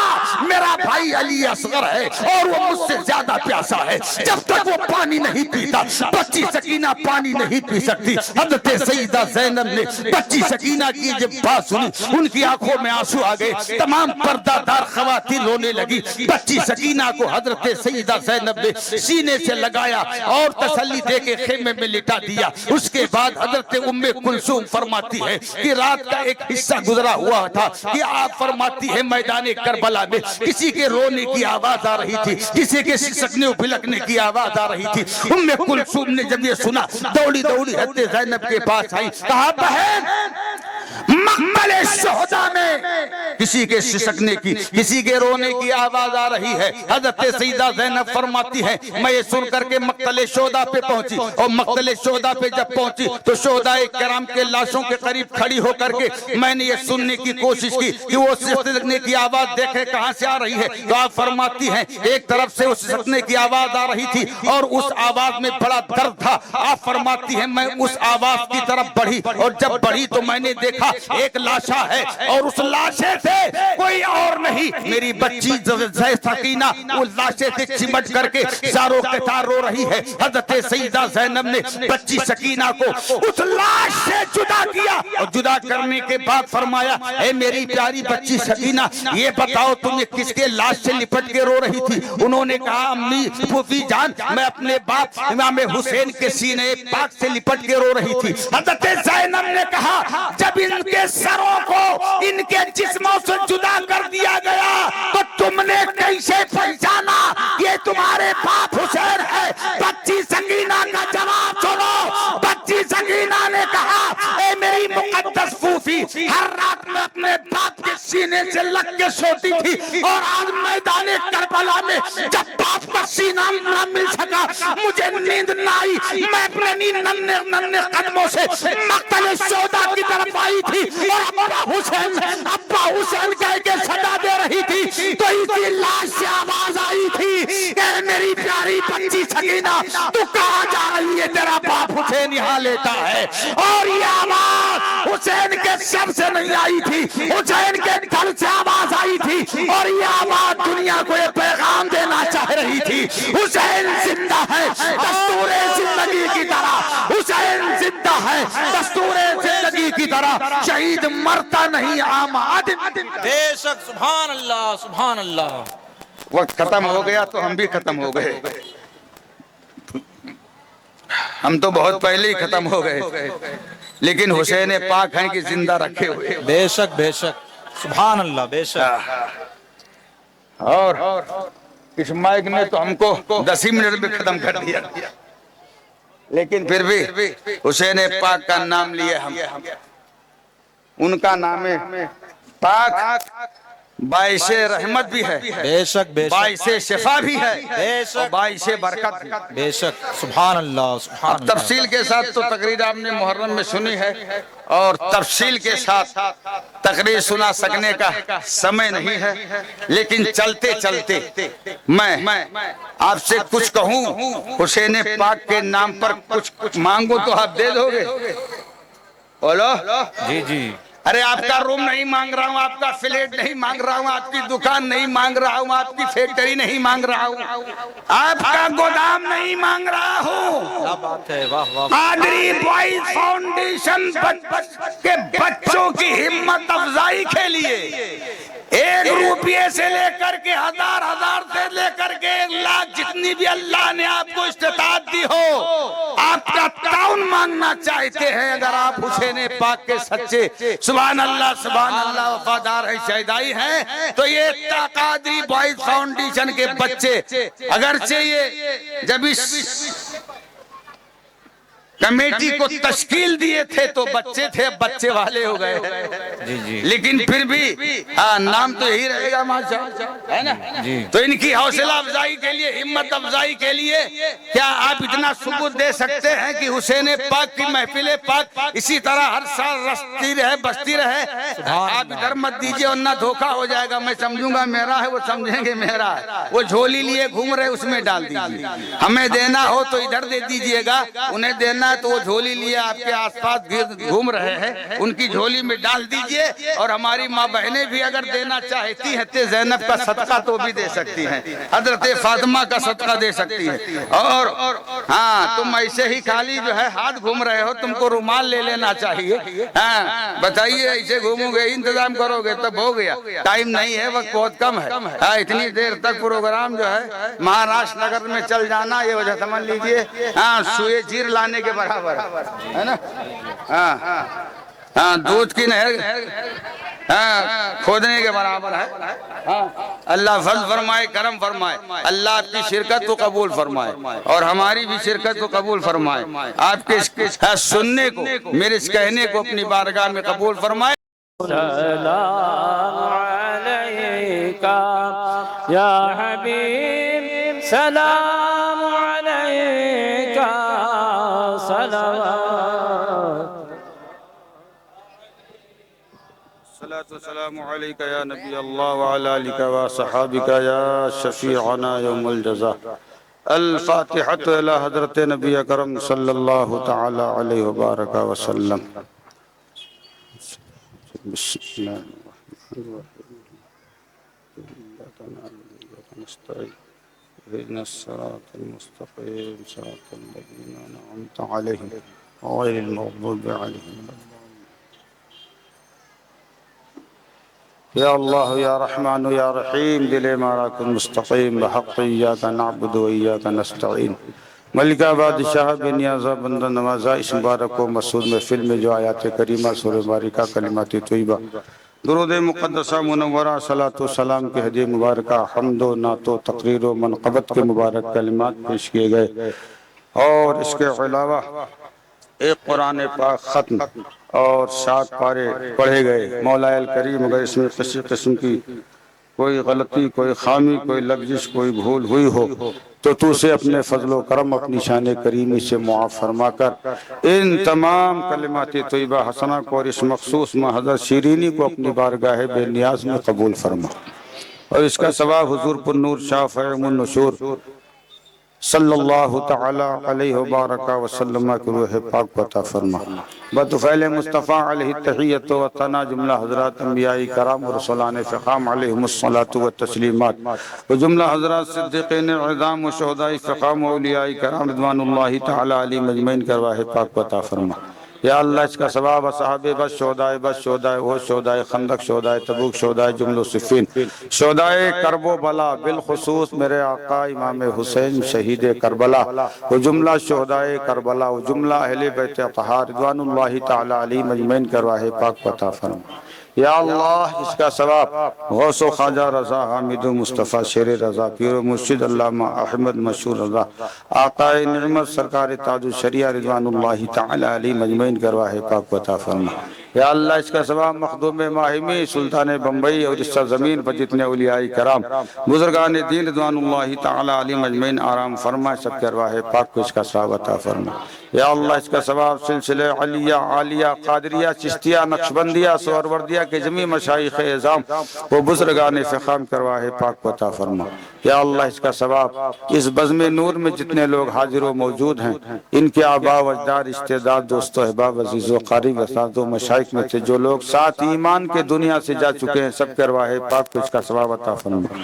میرا بھائی علی اصغر ہے اور وہ مجھ سے زیادہ پیاسا ہے، جب تک وہ پانی نہیں پیتا بچی سکینہ پانی نہیں پی سکتی۔ حضرت سیدہ زینب نے بچی سکینہ کی جب بات سنی ان کی آنکھوں میں آنسو آ گئے، تمام پردہ دار خواتین رونے لگی۔ بچی سکینہ کو حضرت سیدہ زینب نے سینے سے لگایا اور تسلی دے کے خیمے میں لٹا دیا۔ اس کے بعد حضرت ام کلثوم فرماتی ہے کہ رات کا ایک حصہ گزرا ہوا تھا کہ آپ فرماتی ہے میدان کربلا میں کسی کے رونے کی آواز آ رہی تھی، کسی کے سسکنے و بھلکنے کی آواز آ رہی تھی۔ ام کلثوم نے جب یہ سنا دوڑی دوڑی حضرت زینب کے پاس آئی، کہا بہن مقتل شہداء میں کسی کے سسکنے کی کسی کے رونے کی آواز آ رہی ہے۔ حضرت سیدہ زینب فرماتی ہے میں یہ سن کر کے مقتل شہداء پہ پہنچی اور مقتل شہداء پہ جب پہنچی تو شہداء کرام کے لاشوں کے قریب کھڑی ہو کر کے میں نے یہ سننے کی کوشش کی کہ وہ سسکنے کی آواز دیکھے کہاں سے آ رہی ہے، تو آپ فرماتی ہیں ایک طرف سے اس سسکنے کی آواز آ رہی تھی اور اس آواز میں بڑا درد تھا۔ آپ فرماتی ہیں میں اس آواز کی طرف بڑھی اور جب بڑھی تو میں نے دیکھا ایک لاشا ہے اور اس لاشے سے کوئی اور نہیں میری بچی سکینہ اس لاشے سے چمٹ کر کے زاروں قطار رو رہی ہے۔ حضرت سیدہ زینب نے بچی سکینہ کو اس لاش سے جدا کیا اور جدا کرنے کے بعد فرمایا اے میری پیاری بچی سکینہ یہ بتاؤ تم کس کے لاش سے لپٹ کے رو رہی تھی؟ انہوں نے کہا امی پھوپھی جان میں اپنے باپ امام حسین کے سینے پاک سے لپٹ کے رو رہی تھی۔ حضرت زینب نے کہا جب ان کے سروں کو ان کے جسموں سے جدا کر دیا گیا تو تم نے کیسے پہچانا یہ تمہارے باپ حسین ہے؟ بچی سکینہ کا جواب سنو۔ بچی سکینہ نے کہا اے میری مقدس پھوپھی ہر رات میں اپنے باپ کے سینے سے لگ کے سوتی تھی اور آج میدان کربلا میں جب باپ کا سینہ نہ مل سکا مجھے نیند نہ آئی، میں اپنے ننھے قدموں سے مقتل شہداء کی طرف آئی تھی اور ابا حسین کہہ کے صدا دے رہی تھی تو اسی لاش سے آواز آئی تھی کہ میری پیاری بچی سکینہ تو کہاں جا رہی ہے؟ تیرا باپ حسین یہاں لیٹا ہے۔ اور یہ آواز حسین کے سر سے نہیں آئی تھی، حسین کے دل سے آواز آئی تھی اور یہ آواز دنیا کو یہ پیغام دینا چاہ رہی تھی حسین زندہ ہے دستور زندگی کی طرح، حسین زندہ ہے دستور زندگی کی طرح، شہید مرتا نہیں عام آدمی۔ بے شک سبحان اللہ سبحان اللہ۔ وقت ختم ہو گیا تو ہم بھی ختم ہو گئے، ہم تو بہت پہلے ہی ختم ہو گئے، لیکن حسین پاک ہیں کہ زندہ رکھے ہوئے۔ بے شک بے شک سبحان اللہ بے شک۔ اور اس مائک نے تو ہم کو 10 منٹ میں ختم کر دیا، لیکن پھر بھی حسین پاک کا نام لیے ہم، ان کا نام پاک باعث رحمت بھی ہے، بے شک بے شک، باعث شفا بھی ہے، بے شک، باعث برکت بھی۔ بے شک سبحان اللہ سبحان اب اللہ۔ تفصیل کے ساتھ تو تقریر آپ نے محرم میں سنی ہے اور تفصیل کے ساتھ تقریر سنا سکنے کا سمے نہیں ہے، لیکن چلتے چلتے میں آپ سے کچھ کہوں حسین پاک کے نام پر کچھ مانگو تو آپ دے دو گے؟ بولو جی جی۔ ارے آپ کا روم نہیں مانگ رہا ہوں، آپ کا فلیٹ نہیں مانگ رہا ہوں، آپ کی دکان نہیں مانگ رہا ہوں، آپ کی فیکٹری نہیں مانگ رہا ہوں، آپ کا گودام نہیں مانگ رہا ہوں۔ کیا بات ہے، واہ واہ۔ قادری بوائز فاؤنڈیشن کے بچوں کی ہمت افزائی کے لیے ایک روپیے سے لے کر کے ہزار سے لے کر کے 1 لاکھ جتنی بھی اللہ نے آپ کو استطاعت دی ہو، آپ کا تعاون مانگنا چاہتے ہیں، اگر آپ حسین پاک کے سچے سبحان اللہ وفادار ہیں، شہدائی ہیں، تو یہ قادری بوائز فاؤنڈیشن کے بچے اگرچہ یہ جب اس کمیٹی کو تشکیل دیے تھے تو بچے تھے، بچے والے ہو گئے، لیکن پھر بھی نام تو یہی رہے گا ماشاءاللہ، ہے نا؟ تو ان کی حوصلہ افزائی کے لیے، ہمت افزائی کے لیے کیا آپ اتنا ثبوت دے سکتے ہیں کہ حسین پاک کی محفل پاک اسی طرح ہر سال رستی رہے، بستی رہے؟ آپ ادھر مت دیجئے ورنہ دھوکہ ہو جائے گا، میں سمجھوں گا میرا ہے، وہ سمجھیں گے میرا ہے، وہ جھولی لیے گھوم رہے اس میں ڈال دیجئے، ہمیں دینا ہو تو ادھر دے دیجئے گا، انہیں دینا تو وہ جھولی لیے آپ کے آس پاس گھوم رہے ہیں، ان کی جھولی میں ڈال دیجئے، اور ہماری ماں بہنیں بھی اگر دینا چاہتی ہیں حضرت زینب کا صدقہ تو بھی دے سکتی ہیں، حضرت فاطمہ کا صدقہ دے سکتی ہیں، اور ہاں تم ایسے ہی خالی جو ہے ہاتھ گھوم رہے ہو، تم کو رومال لے لینا چاہیے، ہاں بتائیے ایسے گھومو گے، انتظام کرو گے تب ہو گیا، ٹائم نہیں ہے، وقت بہت کم ہے، اتنی دیر تک پروگرام جو ہے مہاراشٹر نگر میں چل جانا، یہ وجہ سمجھ لیجئے سوئے چیر لانے کے برابر ہے نا، ہاں دودھ کی نہر کھودنے کے برابر ہے، اللہ فضل فرمائے، کرم فرمائے، اللہ آپ کی شرکت کو قبول فرمائے اور ہماری بھی شرکت کو قبول فرمائے، آپ کے سننے کو، میرے اس کہنے کو اپنی بارگاہ میں قبول فرمائے۔ سلام علیکہ یا حبیب، سلام علیکہ صلوات، الصلاة والسلام علیکہ یا نبی اللہ وعلی آلکہ وصحابکہ یا شفیعنا یوم الجزا۔ الفاتحة الى حضرت نبی اکرم صلی اللہ تعالی علیہ وبارک وسلم۔ بسم اللہ الرحمن الرحیم، اهدنا الصراط المستقيم صراط الذين أنعمت عليهم غير المغضوب عليهم۔ یا اللہ یا رحمان یا رحیم، دل مارا کن مستقیم، بحق ایاک نعبد و ایاک نستعین۔ ملکہ بادشاہ بنیازہ بندہ نوازہ، اس مبارک و مسعود محفل میں جو آیات کریمہ سورہ بارکہ کلمات طیبہ درود مقدسہ منورہ صلاۃ و سلام کے ہدیہ مبارکہ، حمد و نعت و تقریر و منقبت کے مبارک کلمات پیش کیے گئے، اور اس کے علاوہ ایک قرآن پاک ختم اور 7 پارے پڑھے گئے۔ مولا الکریم اگر اس میں کسی قسم کی کوئی غلطی، کوئی خامی، کوئی لغزش، کوئی بھول ہوئی ہو تو تو اسے اپنے فضل و کرم، اپنی شان کریمی سے معاف فرما کر ان تمام کلمات طیبہ حسنہ کو اور اس مخصوص محضر شیرینی کو اپنی بارگاہ بے نیاز میں قبول فرما، اور اس کا ثواب حضور پر نور شاہ فیم النشور صلی اللہ تعالی علیہ وبارک وسلم کی روح پاک کو عطا فرما۔ بطفیل مصطفیٰ علیہ التحیت و ثنا جملہ حضرات انبیاء کرام و رسولان فخام علیہم الصلاۃ والتسلیمات، و جملہ حضرات صدیقین اعظام و شہداء فخام و اولیاء کرام رضوان اللہ تعالی علیہم اجمعین کی روح پاک کو عطا فرما۔ یا اللہ اس کا ثواب اصحاب بس، شہداء بس، شہداء احد، شہداء خندق، شہداء تبوک، شہداء جمل و صفین، شہداء کرب و بلا، بالخصوص میرے آقا امام حسین شہید کربلا و جملہ شہداء کربلا و جملہ اہل بیت اطہار رضوان اللہ تعالی علیہم اجمعین کی روح پاک کو عطا فرما۔ یا اللہ اس کا ثواب غوث و خواجہ رضا، حامد و مصطفیٰ شیر رضا، پیر و مرشد علامہ احمد مشہور رضا، آقا نعمت سرکار تاج الشریعہ رضوان اللہ تعالی علیہ مجمعین کی ارواح پاک کو عطا فرما۔ یا اللہ اس کا ثواب مخدوم ماہمی، سلطان بمبئی اور اس زمین پر جتنے اولیاء کرام، بزرگان دین رضوان اللہ تعالی علیہ مجمعین آرام فرما، سب کے ارواح پاک کو اس کا ثواب عطا فرما۔ یا اللہ اس کا ثواب سلسلہ علیہ، عالیہ، قادریہ، چشتیہ، نقشبندیہ، سہروردیہ کے جمیع مشائخ اعظام و بزرگان فخام کی ارواح پاک کو عطا فرما۔ یا اللہ اس کا ثواب اس بزم نور میں جتنے لوگ حاضر و موجود ہیں، ان کے آباء و اجداد، رشتہ دار، دوست و احباب، عزیز و قریب، اساتذہ و مشائخ میں سے جو لوگ ساتھ ایمان کے دنیا سے جا چکے ہیں، سب کے ارواح پاک کو اس کا ثواب عطا فرما۔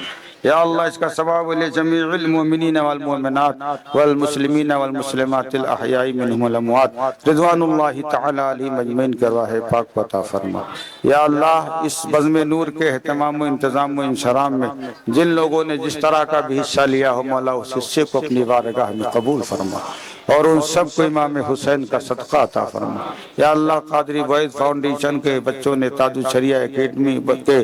یا اللہ اس کا ثواب لجمیع المؤمنین والمؤمنات والمسلمین والمسلمات الاحیاء منهم والاموات رضوان اللہ تعالی علیہم اجمعین کے ارواح پاک کو عطا فرما۔ یا اللہ اس بزم نور کے اہتمام و انتظام و انشرام میں جن لوگوں نے جس طرح کا بھی حصہ لیا ہو مولا اس حصے کو اپنی بارگاہ میں قبول فرما اور ان سب کو امام حسین کا صدقہ عطا فرما۔ یا اللہ قادری بوائز فاؤنڈیشن کے بچوں نے تاج الشریعہ اکیڈمی کے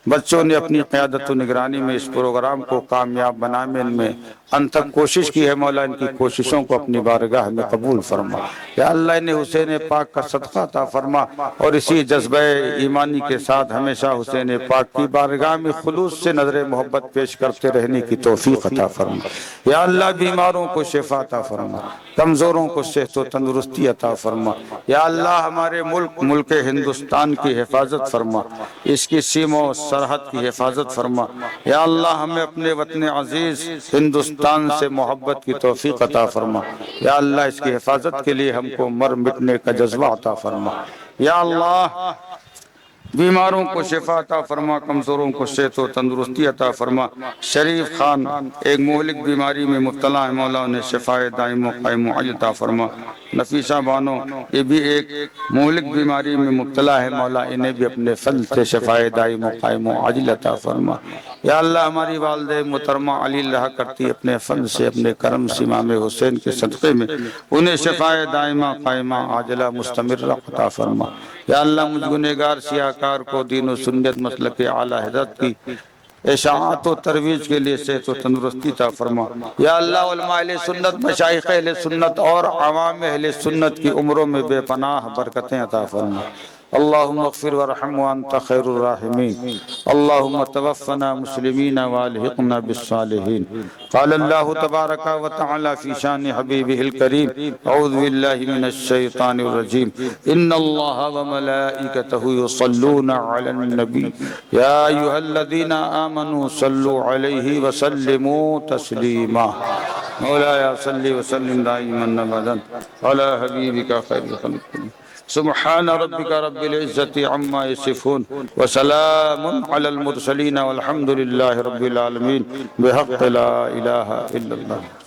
بچوں نے اپنی قیادت و نگرانی میں اس پروگرام کو کامیاب بنانے میں انتھک کوشش کی ہے مولا ان کی کوششوں کو اپنی بارگاہ میں قبول فرما۔ یا اللہ انہیں حسین پاک کا صدقہ عطا فرما اور اسی جذبہ ایمانی کے ساتھ ہمیشہ حسین پاک کی بارگاہ میں خلوص سے نظر محبت پیش کرتے رہنے کی توفیق عطا فرما۔ یا اللہ بیماروں کو شفا عطا فرما، کمزوروں کو صحت و تندرستی عطا فرما۔ یا اللہ ہمارے ملک ہندوستان کی حفاظت فرما، اس کی سیموں و سرحد کی حفاظت فرما۔ یا اللہ ہمیں اپنے وطن عزیز ہندوستان سے محبت کی توفیق عطا فرما۔ یا اللہ اس کی حفاظت کے لیے ہم کو مر مٹنے کا جذبہ عطا فرما۔ یا اللہ بیماروں کو شفا عطا فرما، کمزوروں کو صحت و تندرستی عطا فرما۔ شریف خان ایک مہلک بیماری میں مبتلا ہے مولا انہیں شفائے دائم و قائم و عاجل عطا فرما۔ نفیسہ بانو یہ بھی ایک مہلک بیماری میں مبتلا ہے مولا انہیں بھی اپنے فضل سے شفائے دائم و قائم و عاجل عطا فرما۔ یا اللہ ہماری والدہ محترمہ علی اللہ کرتی اپنے فضل سے اپنے کرم سے امام حسین کے صدقے میں انہیں شفائے دائمہ قائمہ عاجلہ مستمرہ عطا فرما۔ یا اللہ مجھ گنہگار سیاہکار کو دین و سنت مسلک اعلی حضرت کی اشاعت و ترویج کے لیے صحت و تندرستی عطا فرما۔ یا اللہ علماء اہل سنت، مشائخ اہل سنت اور عوام اہل سنت کی عمروں میں بے پناہ برکتیں عطا فرما۔ اللہم اغفر ورحم وانت خیر الراحمین، اللہم توفنا مسلمین والحقنا بالصالحین۔ قال اللہ تبارک و تعالی فی شان حبیبہ الکریم اعوذ باللہ من الشیطان الرجیم ان اللہ وملائکتہ یصلون علی النبی یا ایہا الذین آمنوا صلوا علیہ وسلموا تسلیما۔ مولایا صلی وسلم دائما ابدا علی حبیبک خیر خلق سبحان ربك رب العزة عما يصفون وسلام على المرسلين والحمد لله رب العالمين بحق لا إله إلا الله۔